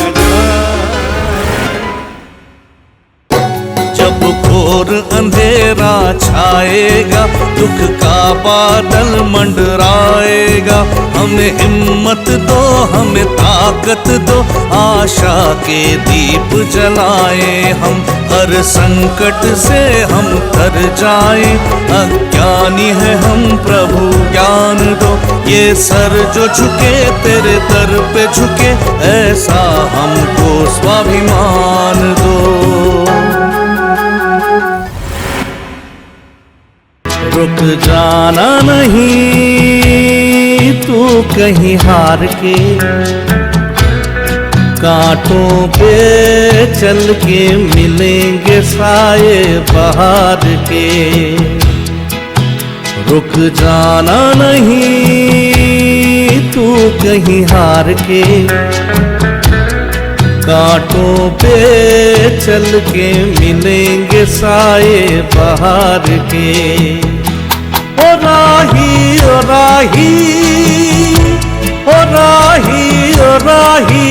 घोर अंधेरा छाएगा, दुख का बादल मंडराएगा। हमें हिम्मत दो, हमें ताकत दो, आशा के दीप जलाए हम। हर संकट से हम तर जाए, अज्ञानी है हम प्रभु ज्ञान दो। ये सर जो झुके तेरे दर पे झुके, ऐसा हमको स्वाभिमान दो। रुक जाना नहीं तू कहीं हार के, कांटों पे चल के मिलेंगे साए बहार के। रुक जाना नहीं तू कहीं हार के, कांटों पे चल के मिलेंगे साए बहार के। ओ राही ओ राही ओ राही ओ राही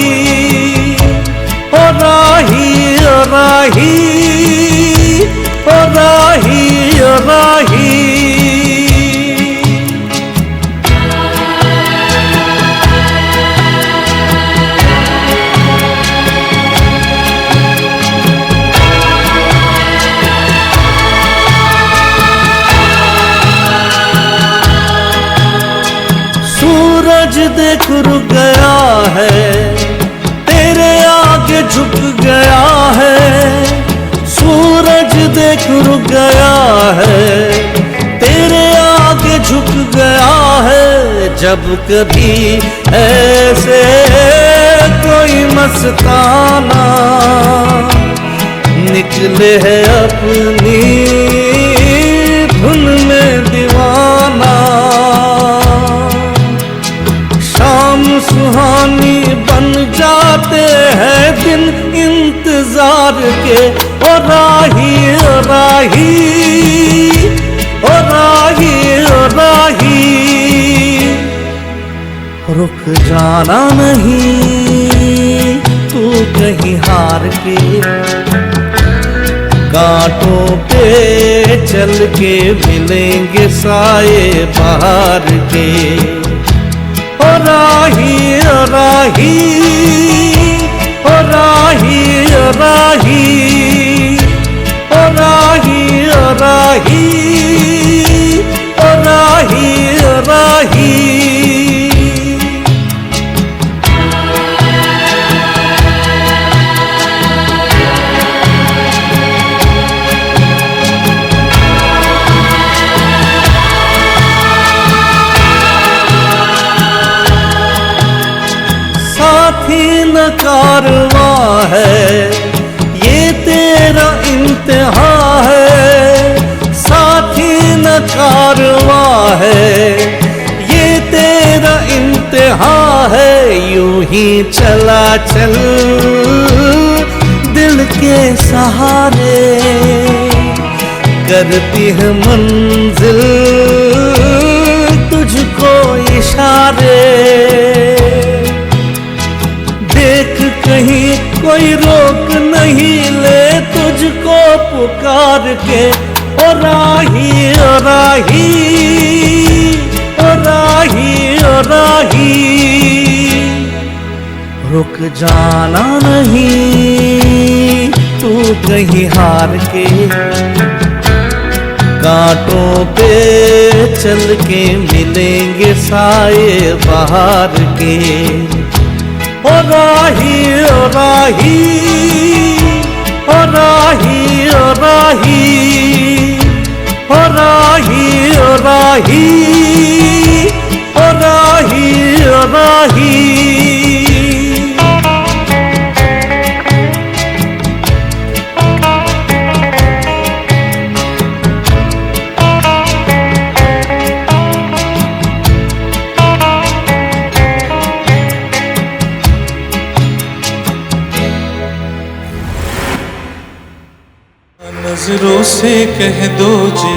ओ राही ओ राही ओ राही ओ राही। सूरज देख रुक गया है, तेरे आगे झुक गया है। सूरज देख रुक गया है, तेरे आगे झुक गया है। जब कभी ऐसे कोई मस्ताना निकले है अपनी धुन में दीवाना, शाम सुहानी बन जाते हैं दिन इंतजार के। ओ राही ओ राही ओ राही ओ राही, रुक जाना नहीं तू कहीं हार के, कांटों पे चल के मिलेंगे साए बहार के। ओ राही ओ राही ओ राही ओ राही ओ राही ओ राही ओ राही ओ राही। साथी न कारवां है, ये तेरा इम्तिहा है। साथी न कारवां है, ये तेरा इम्तिहा है। यूं ही चला चल दिल के सहारे, करती है मंजिल तुझको इशारे। देख कहीं कोई रोक नहीं ले तुझको पुकार के। ओ राही ओ राही ओ राही ओ राही, रुक जाना नहीं तू कहीं हार के, कांटों पे चल के मिलेंगे साए बहार के। ओ राही ओ राही ओ राही ओ राही ओ राही ओ राही ओ राही ओ राही। नजरों से कह दो जी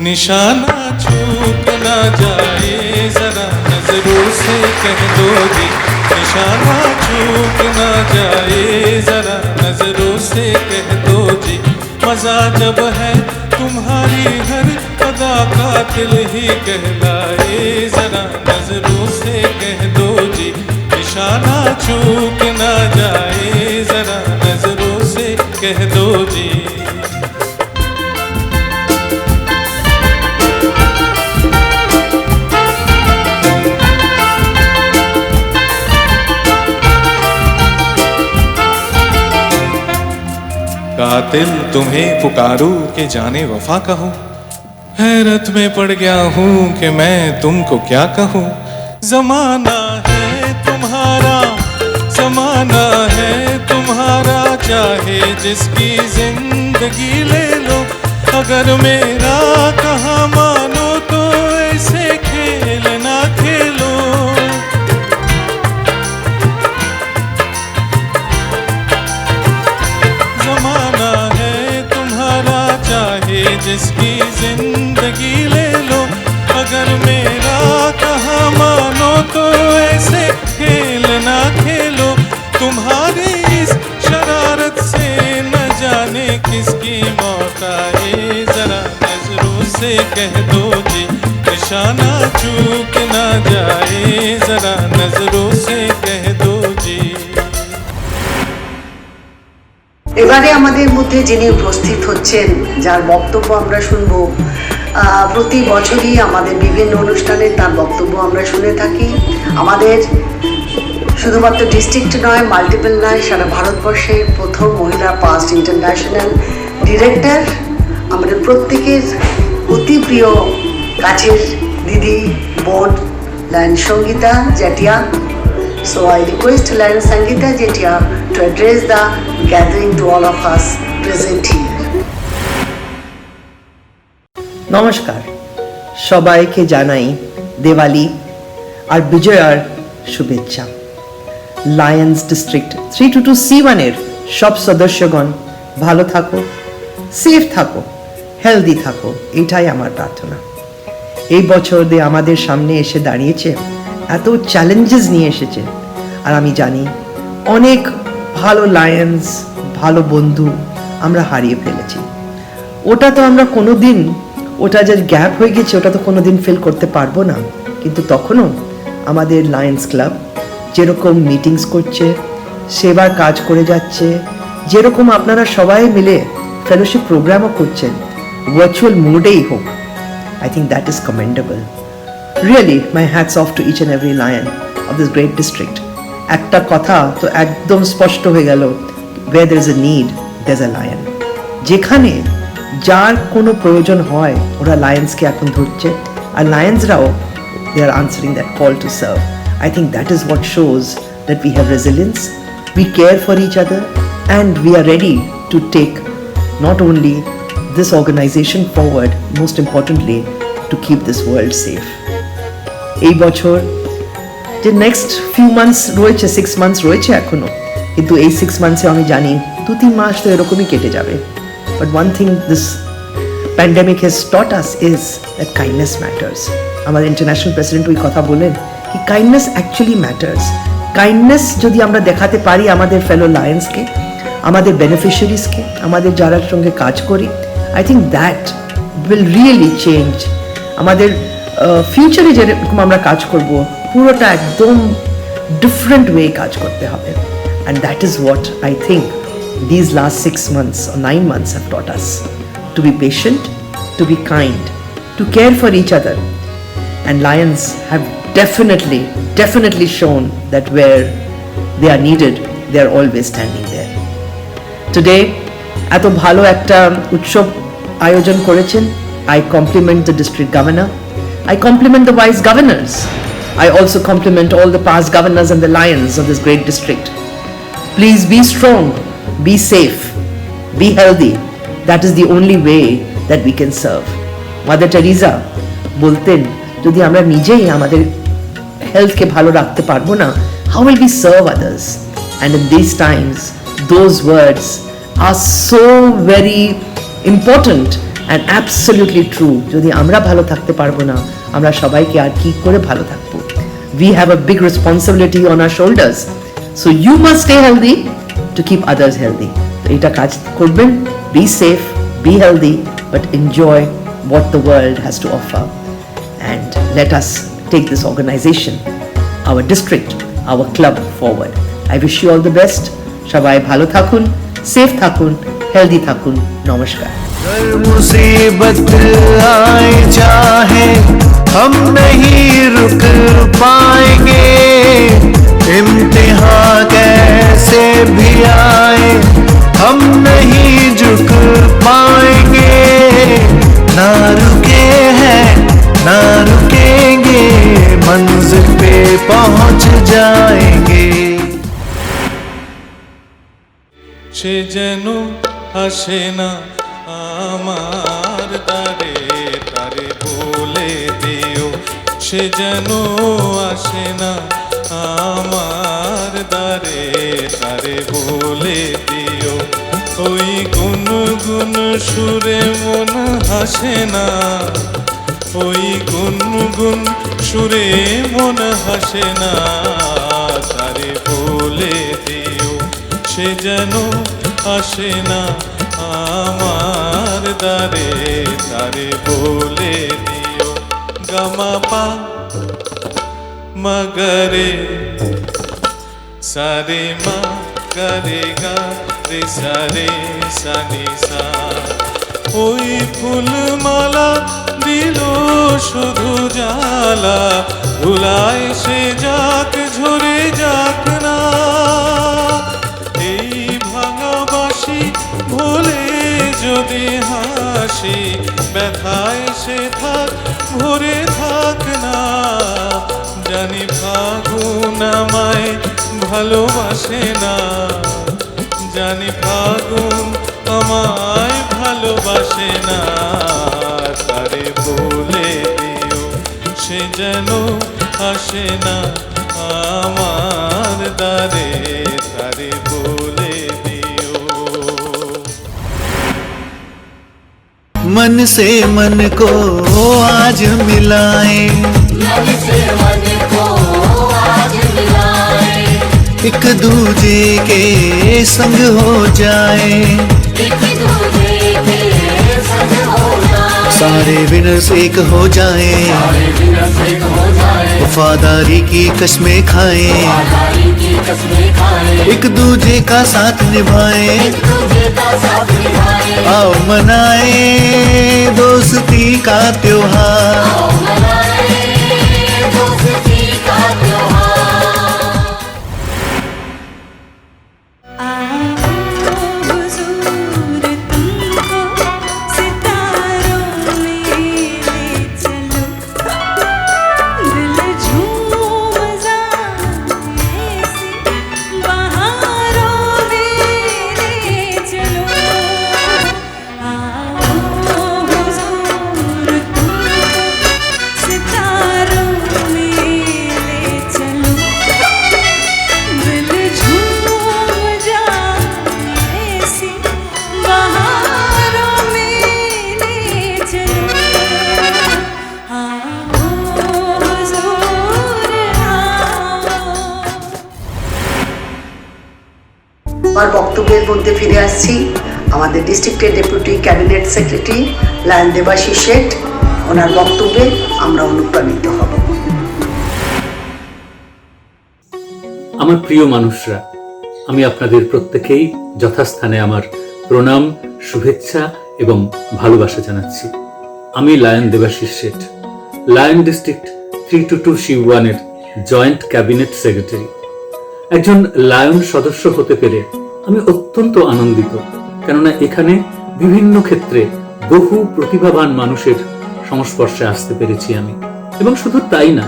निशाना चूक ना जाए जरा। नजरों से कह दो जी निशाना चूक ना जाए जरा। नजरों से कह दो जी मजा जब है तुम्हारी हर अदा का दिल ही कहलाए जरा। नजरों से कह दो जी निशाना चूक ना जाए जरा। नजरों से कह दो जी। कातिल तुम्हें पुकारूं के जाने वफा कहो, हैरत में पड़ गया हूँ कि मैं तुमको क्या कहूँ। जमाना है तुम्हारा, जमाना है तुम्हारा, चाहे जिसकी जिंदगी ले लो। अगर मेरा कहा मानो तो ऐसे खेल ना खेलो। जमाना है तुम्हारा, चाहे जिसकी जिंदगी ले लो। अगर मेरा कहा मानो तो ऐसे खेल ना खेलो। तुम्हारी इस शरारत से न जाने किसकी मौत आए। जरा नजरों से कह दो जी, निशाना चूक ना जाए। जरा नजरों से कह दो जी। এবারে আমাদের মধ্যে যিনি উপস্থিত হচ্ছেন, যার বক্তব্য আমরা শুনবো, প্রতি বছরই আমাদের বিভিন্ন অনুষ্ঠানে তার বক্তব্য আমরা শুনে থাকি। আমাদের শুধুমাত্র ডিস্ট্রিক্ট নয়, মাল্টিপল নয়, সারা ভারতবর্ষের প্রথম মহিলা পাস্ট ইন্টারন্যাশনাল ডিরেক্টর, আমাদের প্রত্যেকের অতি প্রিয় কাছের দিদি, বোন lion Sangeeta Jethia. So I request Lion Sangeeta Jetia to address the gathering to all of us present here. নমস্কার, সবাইকে জানাই দিওয়ালি আর বিজয়ার শুভেচ্ছা। লায়ন্স ডিস্ট্রিক্ট 322C1 এর সব সদস্যগণ ভালো থাকো, সেফ থাকো, হেলদি থাকো, এটাই আমার প্রার্থনা। এই বছর দিয়ে আমাদের সামনে এসে দাঁড়িয়েছে, এত চ্যালেঞ্জেস নিয়ে এসেছে, আর আমি জানি অনেক ভালো লায়ন্স, ভালো বন্ধু আমরা হারিয়ে ফেলেছি। ওটা তো আমরা কোনোদিন, ওটা যে গ্যাপ হয়ে গেছে ওটা তো কোনোদিন ফিল করতে পারবো না। কিন্তু তখনও আমাদের লায়ন্স ক্লাব যেরকম মিটিংস করছে, সেবার কাজ করে যাচ্ছে, যেরকম আপনারা সবাই মিলে ফেলোশিপ প্রোগ্রামও করছেন, ভার্চুয়াল মোডেই হোক, I think that is commendable. Really, my hats off to each and every lion of this great district. একটা কথা তো একদম স্পষ্ট হয়ে গেল, where there is a need, there's a lion. যেখানে যার কোনো প্রয়োজন হয় ওরা লায়ন্সকে এখন ধরছে, আর লায়ন্সরাও they are answering that call to serve. I think that is what shows that we have resilience, we care for each other, and we are ready to take not only this organization forward, most importantly to keep this world safe. এই বছর যে next few months রয়েছে, 6 months রয়েছে এখনো, কিন্তু এই 6 মান্থসে আমি জানি 2-3 মাস তো এরকমই কেটে যাবে। But one thing this pandemic has taught us is that kindness matters. আমাদের ইন্টারন্যাশনাল প্রেসিডেন্ট ওই কথা বলেন কি কাইন্ডনেস অ্যাকচুয়ালি ম্যাটার্স। কাইন্ডনেস যদি আমরা দেখাতে পারি আমাদের ফেলো লায়ন্সকে, আমাদের বেনিফিশিয়ারিজকে, আমাদের যারা সঙ্গে কাজ করি, I think that will really change আমাদের ফিউচারে। যেরকম আমরা কাজ করব পুরোটা একদম ডিফারেন্ট ওয়ে কাজ করতে হবে। And that is what I think these last 6 months or 9 months have taught us, to be patient, to be kind, to care for each other. And lions have definitely shown that where they are needed, they are always standing there. Today, এত ভালো একটা উৎসব আয়োজন করেছেন। I compliment the district governor, I compliment the vice governors, I also compliment all the past governors and the lions of this great district. Please be strong, be safe, be healthy. That is the only way that we can serve. Mother Teresa বলতেন, যদি আমরা নিজেই আমাদের হেলথকে ভালো রাখতে পারবো না, how will we serve others? And in these times, those words are so very important and absolutely true. যদি আমরা ভালো থাকতে পারবো না, আমরা সবাইকে আর কি করে ভালো থাকবো? We have a big responsibility on our shoulders. So you must stay healthy to keep others healthy. তো এটা কাজ করবেন, be safe, be healthy, but enjoy what the world has to offer. And let us take this organization, our district, our club forward. I wish you all the best. সবাই ভালো থাকুন, safe থাকুন, healthy থাকুন। নমস্কার। मुसीबत आए चाहे हम नहीं रुक पाएंगे, इम्तिहान कैसे भी आए हम नहीं झुक पाएंगे, ना रुक लगे हैं ना रुकेंगे, मंजिल पे पहुंच जाएंगे। সে যেন আসে না আমার দ্বারে, তারে বলে দিও সে যেন আসে না আমার দ্বারে, তারে বলে দিও। ওই গুনগুন সুরে মন হাসে না, ওই গুনগুন সুরে মন হাসে না, তারে বলে দিও সে যেন আসে না আমার দ্বারে, তারে বলে দিও। গামা পা মগরে সারে মা গরে গা রে সারে সানি সা। ওই ফুলমালা দিল শুধু জ্বালা, ধুলায় সে যাক ঝরে যাক না। এই ভাঙা বাঁশি ভোলে যদি হাসি, ব্যথায় সে থাক ভরে থাক না। জানি ফাগুন আমায় ভালোবাসে না, জানি ফাগুন আমায় ভালোবাসে না, তারে বলে দিও সে যেন আসে না আমার দ্বারে, তারে বলে দিও। मन से मन को आज मिलाए, मन से मन को आज मिलाए, एक दूजे के संग हो जाए, एक दूजे के संग हो जाए, सारे विनर्स एक हो जाए, सारे विनर्स एक हो जाए, वफादारी की कस्में खाएं, वफादारी की कस्में खाएं, एक दूजे का साथ निभाएं, एक दूजे का साथ निभाएं, आओ मनाए दोस्ती का त्योहार, आओ मनाए दोस्ती का त्योहार। हुजूर तुमको सितारों में ले चलो, दिल झूम जाए ऐसे बहारों में ले चलो। हुजूर तुमको सितारों में ले चलो, दिल झूम जाए ऐसे बहारों में ले चलो। हुजूर আমার বক্তব্যের মধ্যে ফিরে আসছি। আমাদের ডিস্ট্রিক্টের deputy cabinet secretary lion Debashis Seth, ওনার বক্তব্যে আমরা অনুপ্রাণিত হব। আমার প্রিয় মানুষরা, আমি আপনাদের প্রত্যেকেই যথাস্থানে আমার প্রণাম, শুভেচ্ছা এবং ভালোবাসা জানাচ্ছি। আমি lion Debashis Seth, lion district 322C1 এর জয়েন্ট ক্যাবিনেট সেক্রেটারি। একজন লায়ন সদস্য হতে পেরে আমি অত্যন্ত আনন্দিত, কেননা এখানে বিভিন্ন ক্ষেত্রে বহু প্রতিভাবান মানুষের সংস্পর্শে আসতে পেরেছি আমি। এবং শুধু তাই না,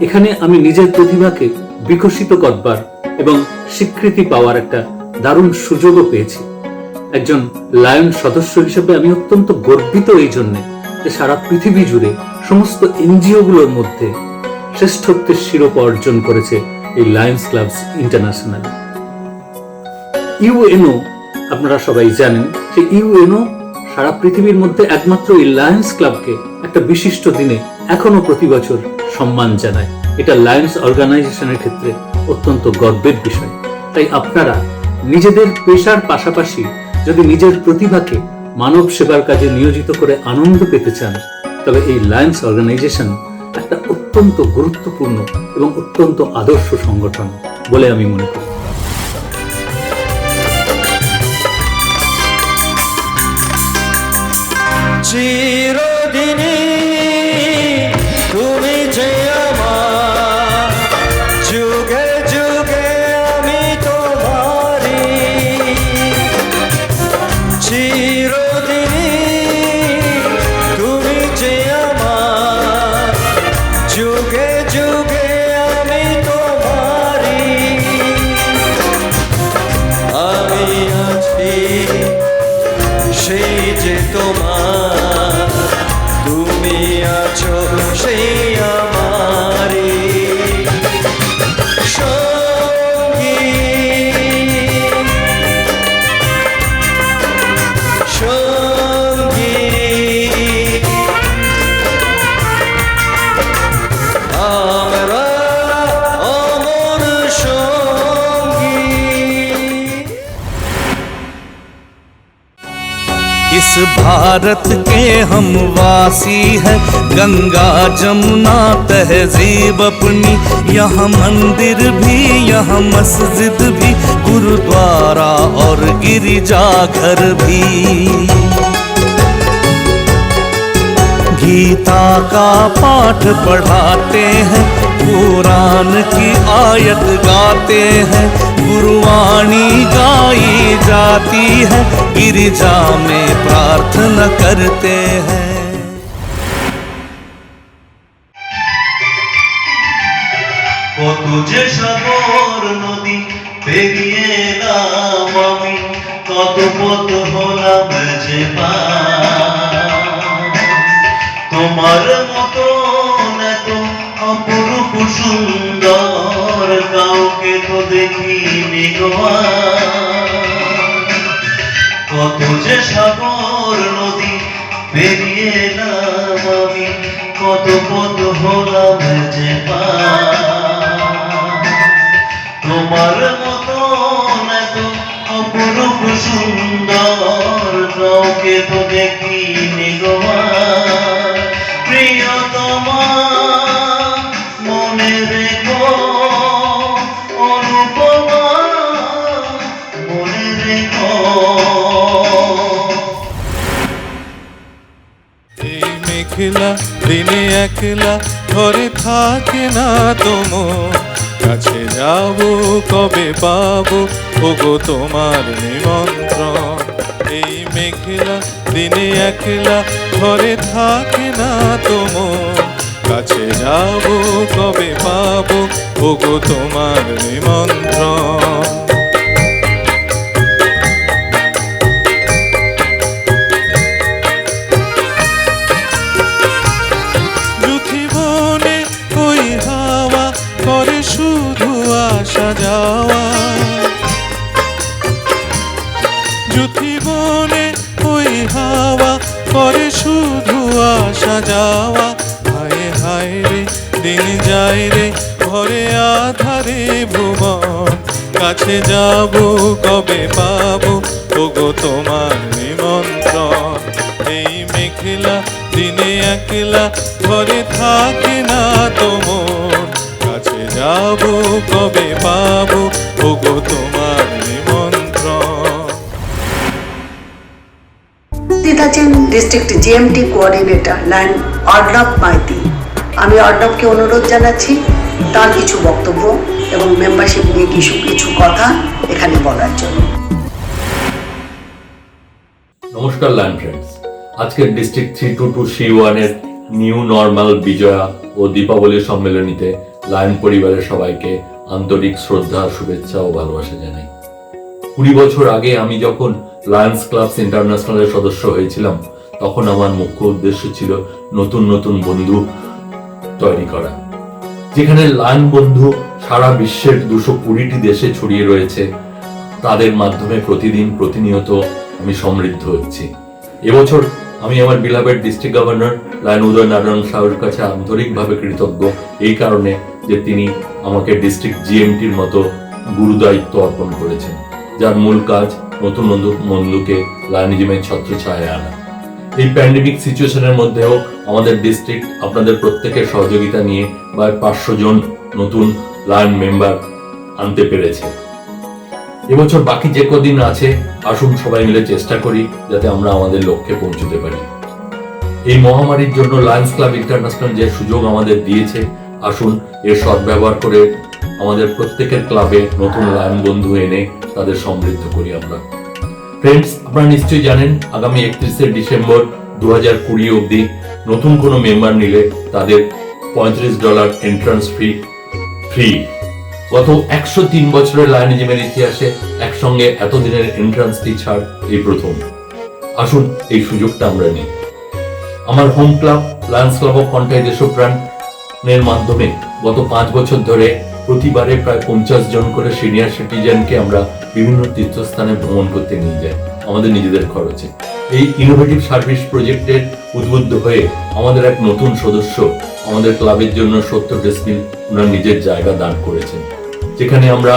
এখানে আমি নিজের প্রতিভাকে বিকশিত করবার এবং স্বীকৃতি পাওয়ার একটা দারুণ সুযোগও পেয়েছি। একজন লায়ন সদস্য হিসেবে আমি অত্যন্ত গর্বিত এই জন্যে যে সারা পৃথিবী জুড়ে সমস্ত এনজিও গুলোর মধ্যে শ্রেষ্ঠত্বের শিরোপা অর্জন করেছে এই লায়ন্স ক্লাবস ইন্টারন্যাশনাল। ইউএনও, আপনারা সবাই জানেন যে ইউএনও সারা পৃথিবীর মধ্যে একমাত্র এই লায়ন্স ক্লাবকে একটা বিশিষ্ট দিনে এখনো প্রতি বছর সম্মান জানায়। এটা লায়ন্স অর্গানাইজেশনের ক্ষেত্রে অত্যন্ত গর্বের বিষয়। তাই আপনারা নিজেদের পেশার পাশাপাশি যদি নিজের প্রতিভাকে মানব সেবার কাজে নিয়োজিত করে আনন্দ পেতে চান, তবে এই লায়ন্স অর্গানাইজেশন একটা অত্যন্ত গুরুত্বপূর্ণ এবং অত্যন্ত আদর্শ সংগঠন বলে আমি মনে করি। চিরদিনই তুমি যে আমার, যুগে যুগে আমি তোমারি, চিরদিনই তুমি যে যুগে যুগে আমি তোমারি, আমি আছি সেই যে তোমার, তুমি আছো সেই আমারি সঙ্গী, সঙ্গী আমরা অমর সঙ্গী। इस भारत के हम वासी है, गंगा जमुना तहजीब अपनी, यहाँ मंदिर भी यहाँ मस्जिद भी, गुरुद्वारा और गिरजाघर भी। गीता का पाठ पढ़ाते हैं, कुरान की आयत गाते हैं, गुरुवाणी गाई जाती है, गिरिजा में प्रार्थना करते हैं। কত যে সাগর নদী পেরিয়ে এলাম আমি, কত পথ হলাম যে পার। তোমার মতো এত অপরূপ সুন্দর কাউকে তো দেখিনি গো আর। কত যে সাগর নদী পেরিয়ে এলাম আমি, কত পথ হলাম যে পার। তোমার মতো এত অপরূপ সুন্দর কাউকে তো দেখিনি গো আর। প্রিয়তমা মনে রেখো, অনুপমা মনে রেখো। এই মেঘলা দিনে একলা ঘরে থাকে না তোমো, কাছে যাব কবে পাবো ওগো তোমার নিমন্ত্রণ। এই মেঘলা দিনে একলা ঘরে থাকে না তোমো, কাছে যাব কবে পাবো ওগো তোমার নিমন্ত্রণ। জীবনে ওই হাওয়া করে শুধু আসা যাওয়া, জীবনে ওই হাওয়া করে শুধু আসা যাওয়া। হায় হায় রে দিন যায় রে ঘরে আধারে ভুবন, কাছে যাব কবে পাবো ওগো তোমার নিমন্ত্রণ। এই মেঘলা দিনে একলা ঘরে থাকে না তোমর, কাছে যাব কবে পাবো ওগো তোমার নিমন্ত্রণ। উপস্থিত আছেন district GMT coordinator lion Arnab Maiti. আমি অর্ণবকে অনুরোধ জানাচ্ছি তার কিছু বক্তব্য এবং মেম্বারশিপ নিয়ে কিছু কথা এখানে বলার জন্য। নমস্কার লায়ন ফ্রেন্ডস, আজকের ডিস্ট্রিক্ট 322C1 এর নিউ নর্মাল বিজয়া ও দীপাবলি সম্মেলনীতে লায়ন পরিবারের সবাইকে আন্তরিক শ্রদ্ধা, শুভেচ্ছা ও ভালোবাসা জানাই। 20 বছর আগে আমি যখন লায়ন্স ক্লাবস ইন্টারন্যাশনালের সদস্য হয়েছিলাম, তখন আমার মুখ্য উদ্দেশ্য ছিল নতুন নতুন বন্ধু তৈরি করা। যেখানে লায়ন বন্ধু সারা বিশ্বের 220টি দেশে ছড়িয়ে রয়েছে, তাদের মাধ্যমে প্রতিনিয়ত আমি সমৃদ্ধ হচ্ছি। এবছর আমি আমার বিলাভেড ডিস্ট্রিক্ট গভর্নর লায়ন উদয় নারায়ণ সাহের কাছে আন্তরিকভাবে কৃতজ্ঞ, এই কারণে যে তিনি আমাকে ডিস্ট্রিক্ট জিএমটির মতো গুরুদায়িত্ব অর্পণ করেছেন, যার মূল কাজ নতুন নতুন বন্ধুকে লায়নিজমের ছত্রছায়ায় আনা। এই প্যান্ডেমিক সিচুয়েশনের মধ্যেও আমাদের ডিস্ট্রিক্ট আপনাদের প্রত্যেকের সহযোগিতা নিয়ে প্রায় 500 জন নতুন লায়ন মেম্বার আনতে পেরেছে। এবছর বাকি যে কদিন আছে, আসুন সবাই মিলে চেষ্টা করি যাতে আমরা আমাদের লক্ষ্যে পৌঁছতে পারি। এই মহামারীর জন্য লায়ন্স ক্লাব ইন্টারন্যাশনাল যে সুযোগ আমাদের দিয়েছে, আসুন এর সদ্ব্যবহার করে আমাদের প্রত্যেকের ক্লাবে নতুন লায়ন বন্ধু এনে তাদের সমৃদ্ধ করি আমরা। ফ্রেন্ডস, আপনারা নিশ্চয়ই জানেন আগামী 31শে ডিসেম্বর 2020 অবধি নতুন কোনো মেম্বার নিলে তাদের $35 এন্ট্রান্স ফ্রি। গত 103 বছরের লায়নিজমের ইতিহাসে একসঙ্গে এতদিনের এন্ট্রান্স ফি ছাড় এই প্রথম। আসুন এই সুযোগটা আমরা নিই। আমার home club lions club of Contai দেশপ্রাণের মাধ্যমে গত 5 বছর ধরে প্রতিবারে প্রায় 50 জন করে সিনিয়র সিটিজেনকে আমরা বিভিন্ন তীর্থস্থানে ভ্রমণ করতে নিয়ে যাই আমাদের নিজেদের খরচে। এই ইনোভেটিভ সার্ভিস প্রজেক্টের উদ্বুদ্ধ হয়ে আমাদের এক নতুন সদস্য আমাদের ক্লাবের জন্য 70 ডেসিবেল ওনার নিজের জায়গা দান করেছেন, যেখানে আমরা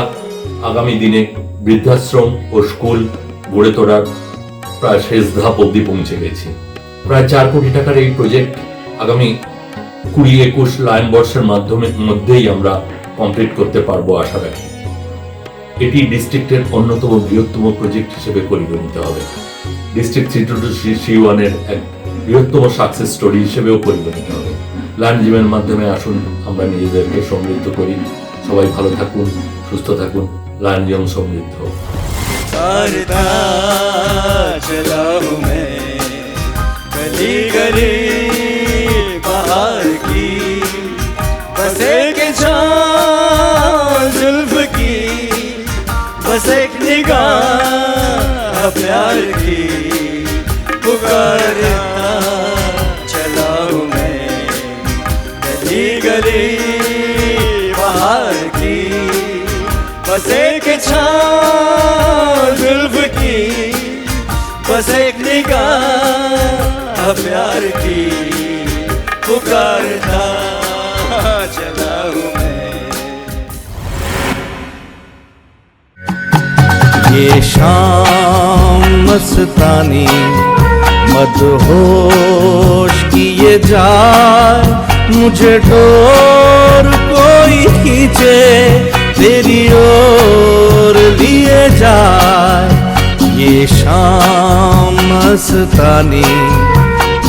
আগামী দিনে বৃদ্ধাশ্রম ও স্কুল গড়ে তোলার প্রায় শেষ ধাপ অবধি পৌঁছে গেছি। প্রায় 4 কোটি টাকার এই প্রজেক্ট আগামী 20-21 লায়ন বর্ষের মধ্যেই আমরা কমপ্লিট করতে পারবো আশা রাখি। এটি ডিস্ট্রিক্টের অন্যতম বৃহত্তম প্রজেক্ট হিসেবে পরিগণিত হবে। ডিস্ট্রিক্ট 322C1 এর এক বৃহত্তম সাকসেস স্টোরি হিসেবেও পরিগণিত হবে। লায়নিজমের মাধ্যমে আসুন আমরা নিজেদেরকে সমৃদ্ধ করি। সবাই ভালো থাকুন, সুস্থ থাকুন, লায়নিজম সমৃদ্ধ হোক। करता चला हूँ मैं गली गली बाहर की, बस एक छाँव जुल्फ की, बस एक निगाह प्यार की, पुकारता चला हूँ मैं गली गली बाहर की, बस एक छाँव जुल्फ की, बस एक निगाह प्यार की, पुकारता चला हूँ मैं। ये शाम मस्तानी मदहोश किए जाए, मुझे डोर कोई खींचे तेरी ओर लिए जाए। ये शाम मस्तानी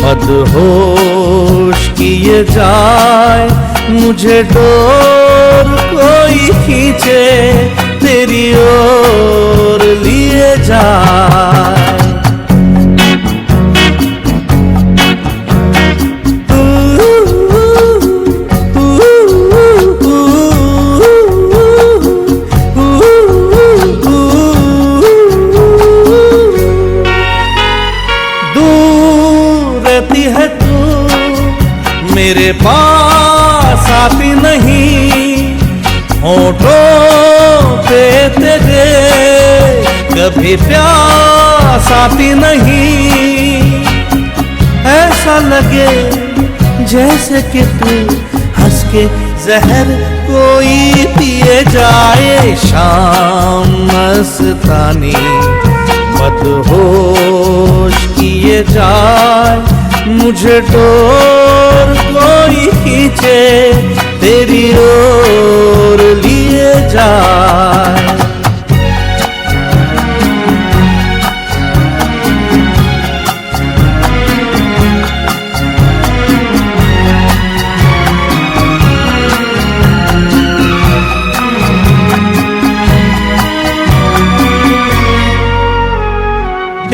मदहोश किए जाए, मुझे डोर कोई खींचे तेरी ओर लिए जाए। मेरे पास आती नहीं, होठों पे तेरे कभी प्यास आती नहीं। ऐसा लगे जैसे कि तू हंस के जहर कोई पिए जाए। शाम मस्तानी मदहोश किए जाए, मुझे डोर कोई खींचे तेरी ओर लिए जाए।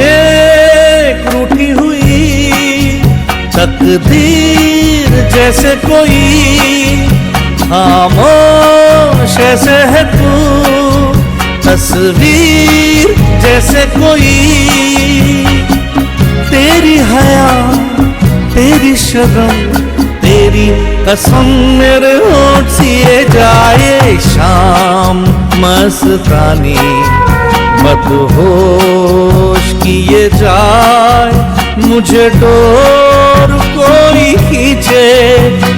एक रूठी हुई तकदीर जैसे कोई, खामोश ऐसे है तू, तस्वीर जैसे कोई। तेरी हया तेरी शर्म तेरी कसम मेरे होठ सिए जाए। शाम मस्तानी मदहोश किए जाए, मुझे डोर कोई खींचे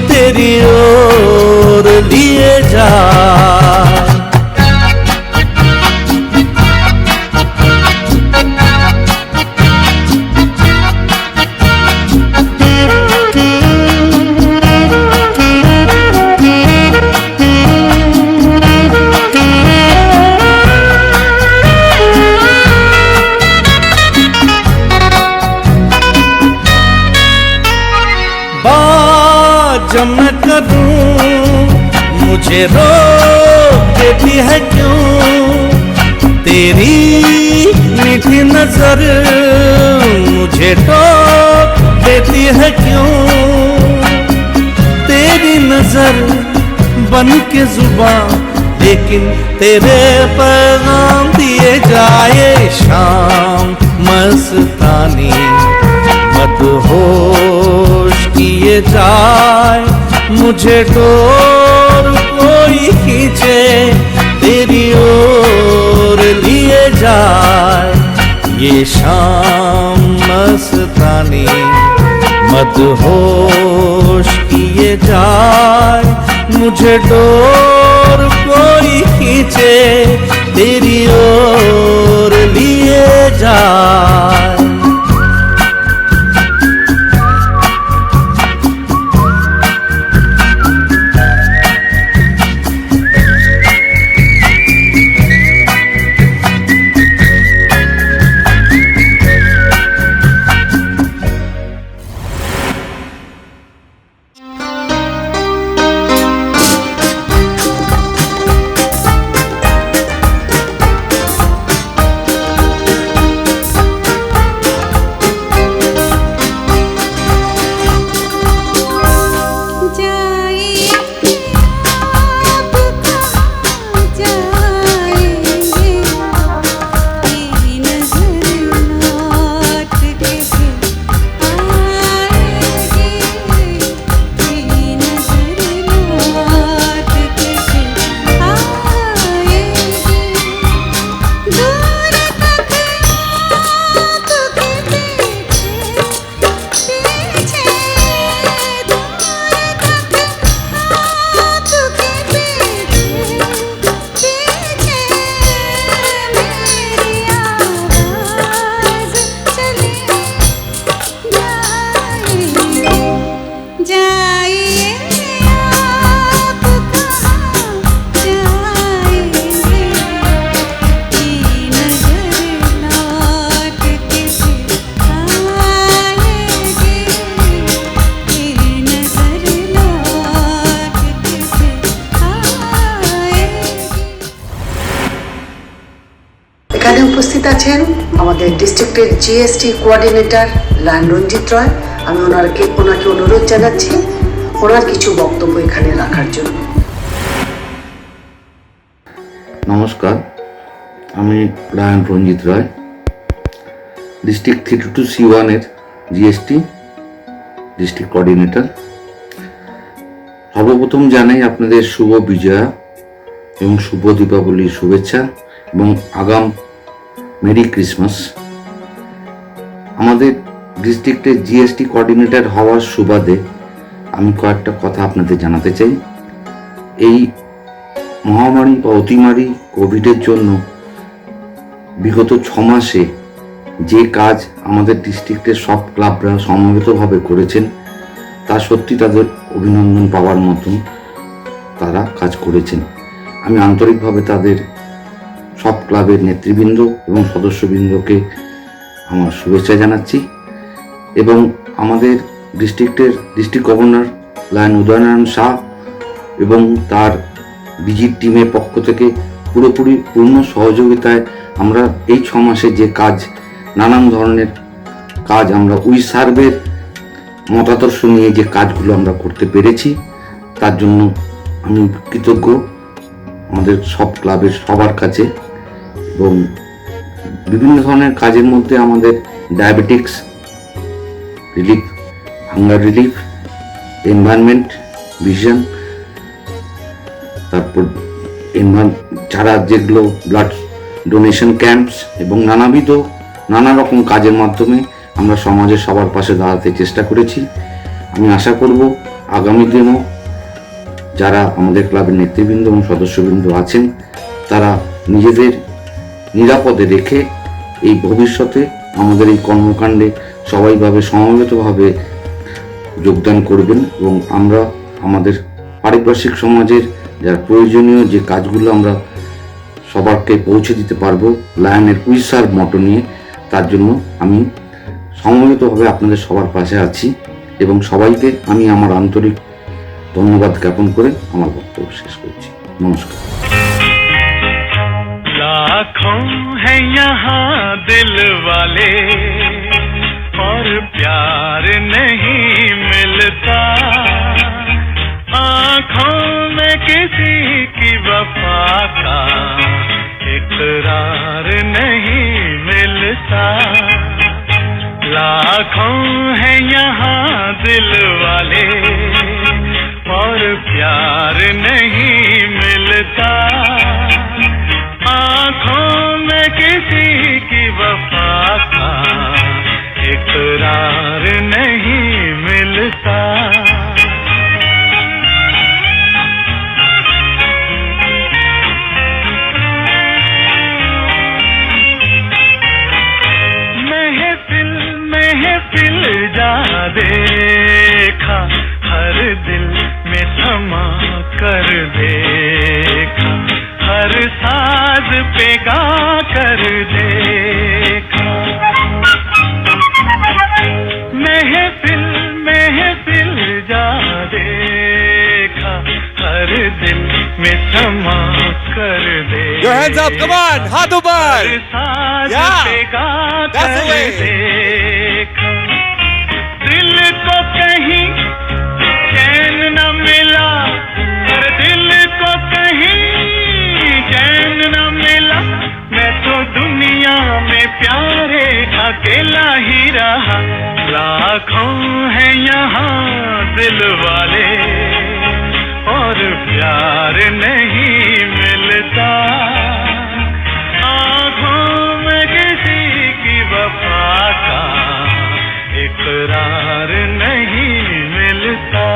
तेरी ओर लिए जाए। जब मैं करूं मुझे रोक देती है क्यों, तेरी मीठी नजर मुझे टोक देती है क्यों। तेरी नजर बन के जुबान, लेकिन तेरे पैगाम दिए जाए शाम मस्तानी, मदहोश किए जाए मुझे डोर कोई खींचे तेरी ओर लिए जाए ये शाम मस्तानी, मदहोश किए जाए मुझे डोर कोई खींचे तेरी ओर लिए जाए। এখানে উপস্থিত আছেন আমাদের ডিস্ট্রিক্টের জিএসটি কোঅর্ডিনেটর লায়ন রঞ্জিত রয়। আমি ওনাকে অনুরোধ জানাচ্ছি ওনার কিছু বক্তব্য এখানে রাখার জন্য। নমস্কার, আমি লায়ন রঞ্জিত রয়, ডিস্ট্রিক্ট 322C1 এর জিএসটি ডিস্ট্রিক্ট কোঅর্ডিনেটর। সর্বপ্রথম জানাই আপনাদের শুভ বিজয়া এবং শুভ দীপাবলির শুভেচ্ছা এবং আগাম মেরি ক্রিসমাস। আমাদের ডিস্ট্রিক্টের জিএসটি কোঅর্ডিনেটর হওয়ার সুবাদে আমি কয়েকটা কথা আপনাদের জানাতে চাই। এই মহামারী বা অতিমারী কোভিডের জন্য বিগত 6 মাসে যে কাজ আমাদের ডিস্ট্রিক্টের সব ক্লাবরা সমবেতভাবে করেছেন তা সত্যি তাদের অভিনন্দন পাওয়ার মতন তারা কাজ করেছেন। আমি আন্তরিকভাবে তাদের সব ক্লাবের নেতৃবৃন্দ এবং সদস্যবৃন্দকে আমার শুভেচ্ছা জানাচ্ছি এবং আমাদের district governor lion Udaynarayan Shah এবং তার বিজির টিমের পক্ষ থেকে পুরোপুরি পূর্ণ সহযোগিতায় আমরা এই 6 মাসে যে কাজ, নানান ধরনের কাজ আমরা উই সার্ভের মতাদর্শ নিয়ে যে কাজগুলো আমরা করতে পেরেছি তার জন্য আমি কৃতজ্ঞ আমাদের সব ক্লাবের সবার কাছে। এবং বিভিন্ন ধরনের কাজের মধ্যে আমাদের diabetics relief, hunger relief, environment vision, তারপর ছাড়া যেগুলো ব্লাড ডোনেশন ক্যাম্পস এবং নানা রকম কাজের মাধ্যমে আমরা সমাজের সবার পাশে দাঁড়াতে চেষ্টা করেছি। আমি আশা করব আগামী দিনেও যারা আমাদের ক্লাবের নেতৃবৃন্দ এবং সদস্যবৃন্দ আছেন তারা নিজেদের নিরাপদে রেখে এই ভবিষ্যতে আমাদের এই কর্মকাণ্ডে সবাইভাবে সমবেতভাবে যোগদান করবেন এবং আমরা আমাদের পারিপার্শ্বিক সমাজের যার প্রয়োজনীয় যে কাজগুলো আমরা সবারকে পৌঁছে দিতে পারবো লায়নের উই সার্ভ মটো নিয়ে, তার জন্য আমি সমবেতভাবে আপনাদের সবার পাশে আছি এবং সবাইকে আমি আমার আন্তরিক ধন্যবাদ জ্ঞাপন করে আমার বক্তব্য শেষ করছি। নমস্কার। लाखों हैं यहाँ दिल वाले और प्यार नहीं मिलता, आँखों में किसी की वफा का इकरार नहीं मिलता, लाखों हैं यहाँ दिल वाले और प्यार नहीं मिलता, आँखों में किसी की वफा का इकरार नहीं मिलता। महफिल जा देखा, हर दिल में थमा कर देखा, हर साज पे गा कर देखा। महफिल जा देखा, हर दिल में थमा कर देखा। Your hands up, come on, हाथ ऊपर। Yeah, that's the way. दिल को कहीं चैन न मिला, पर दिल को कहीं चैन न मिला, मैं तो दुनिया में प्यारे अकेला ही रहा, लाखों हैं यहाँ दिल वाले और प्यार नहीं मिलता, आँखों में किसी की वफा का इकरार नहीं मिलता।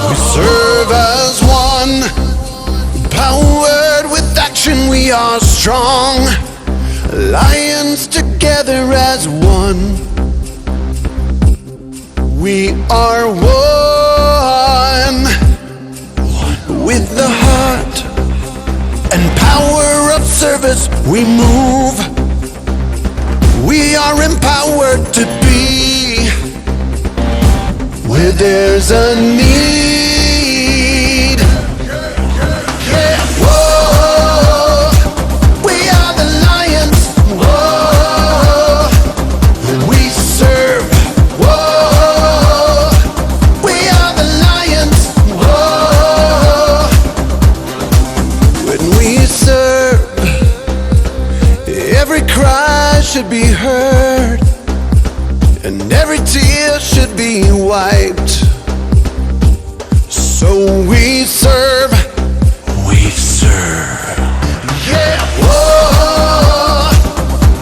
We serve as one, empowered with action we are strong, lions together as one. We are one with the heart and power of service we move. We are empowered to be where there's a need. Yeah. Whoa, we are the lions. Whoa, we serve. Whoa, we are the lions. Whoa, when we serve, every cry should be heard, and every tear should be wiped. So we serve. We serve. Yeah. Whoa,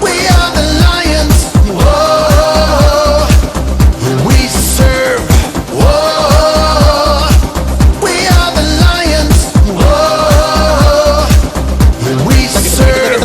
we are the lions. Whoa, we serve. Whoa, we are the lions. Whoa, we serve.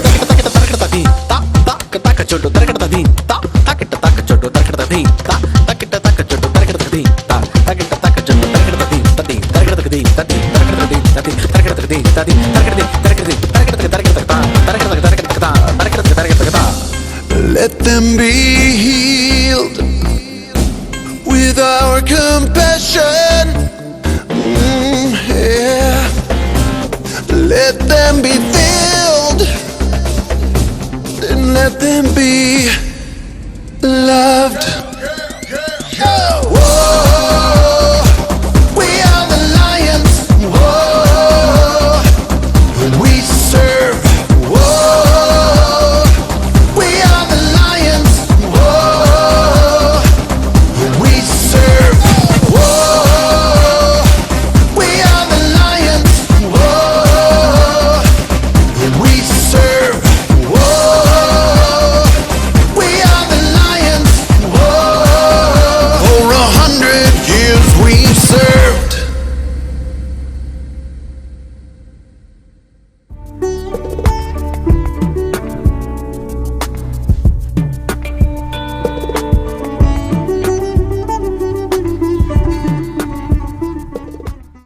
Let them be healed with our compassion. Yeah. Let them be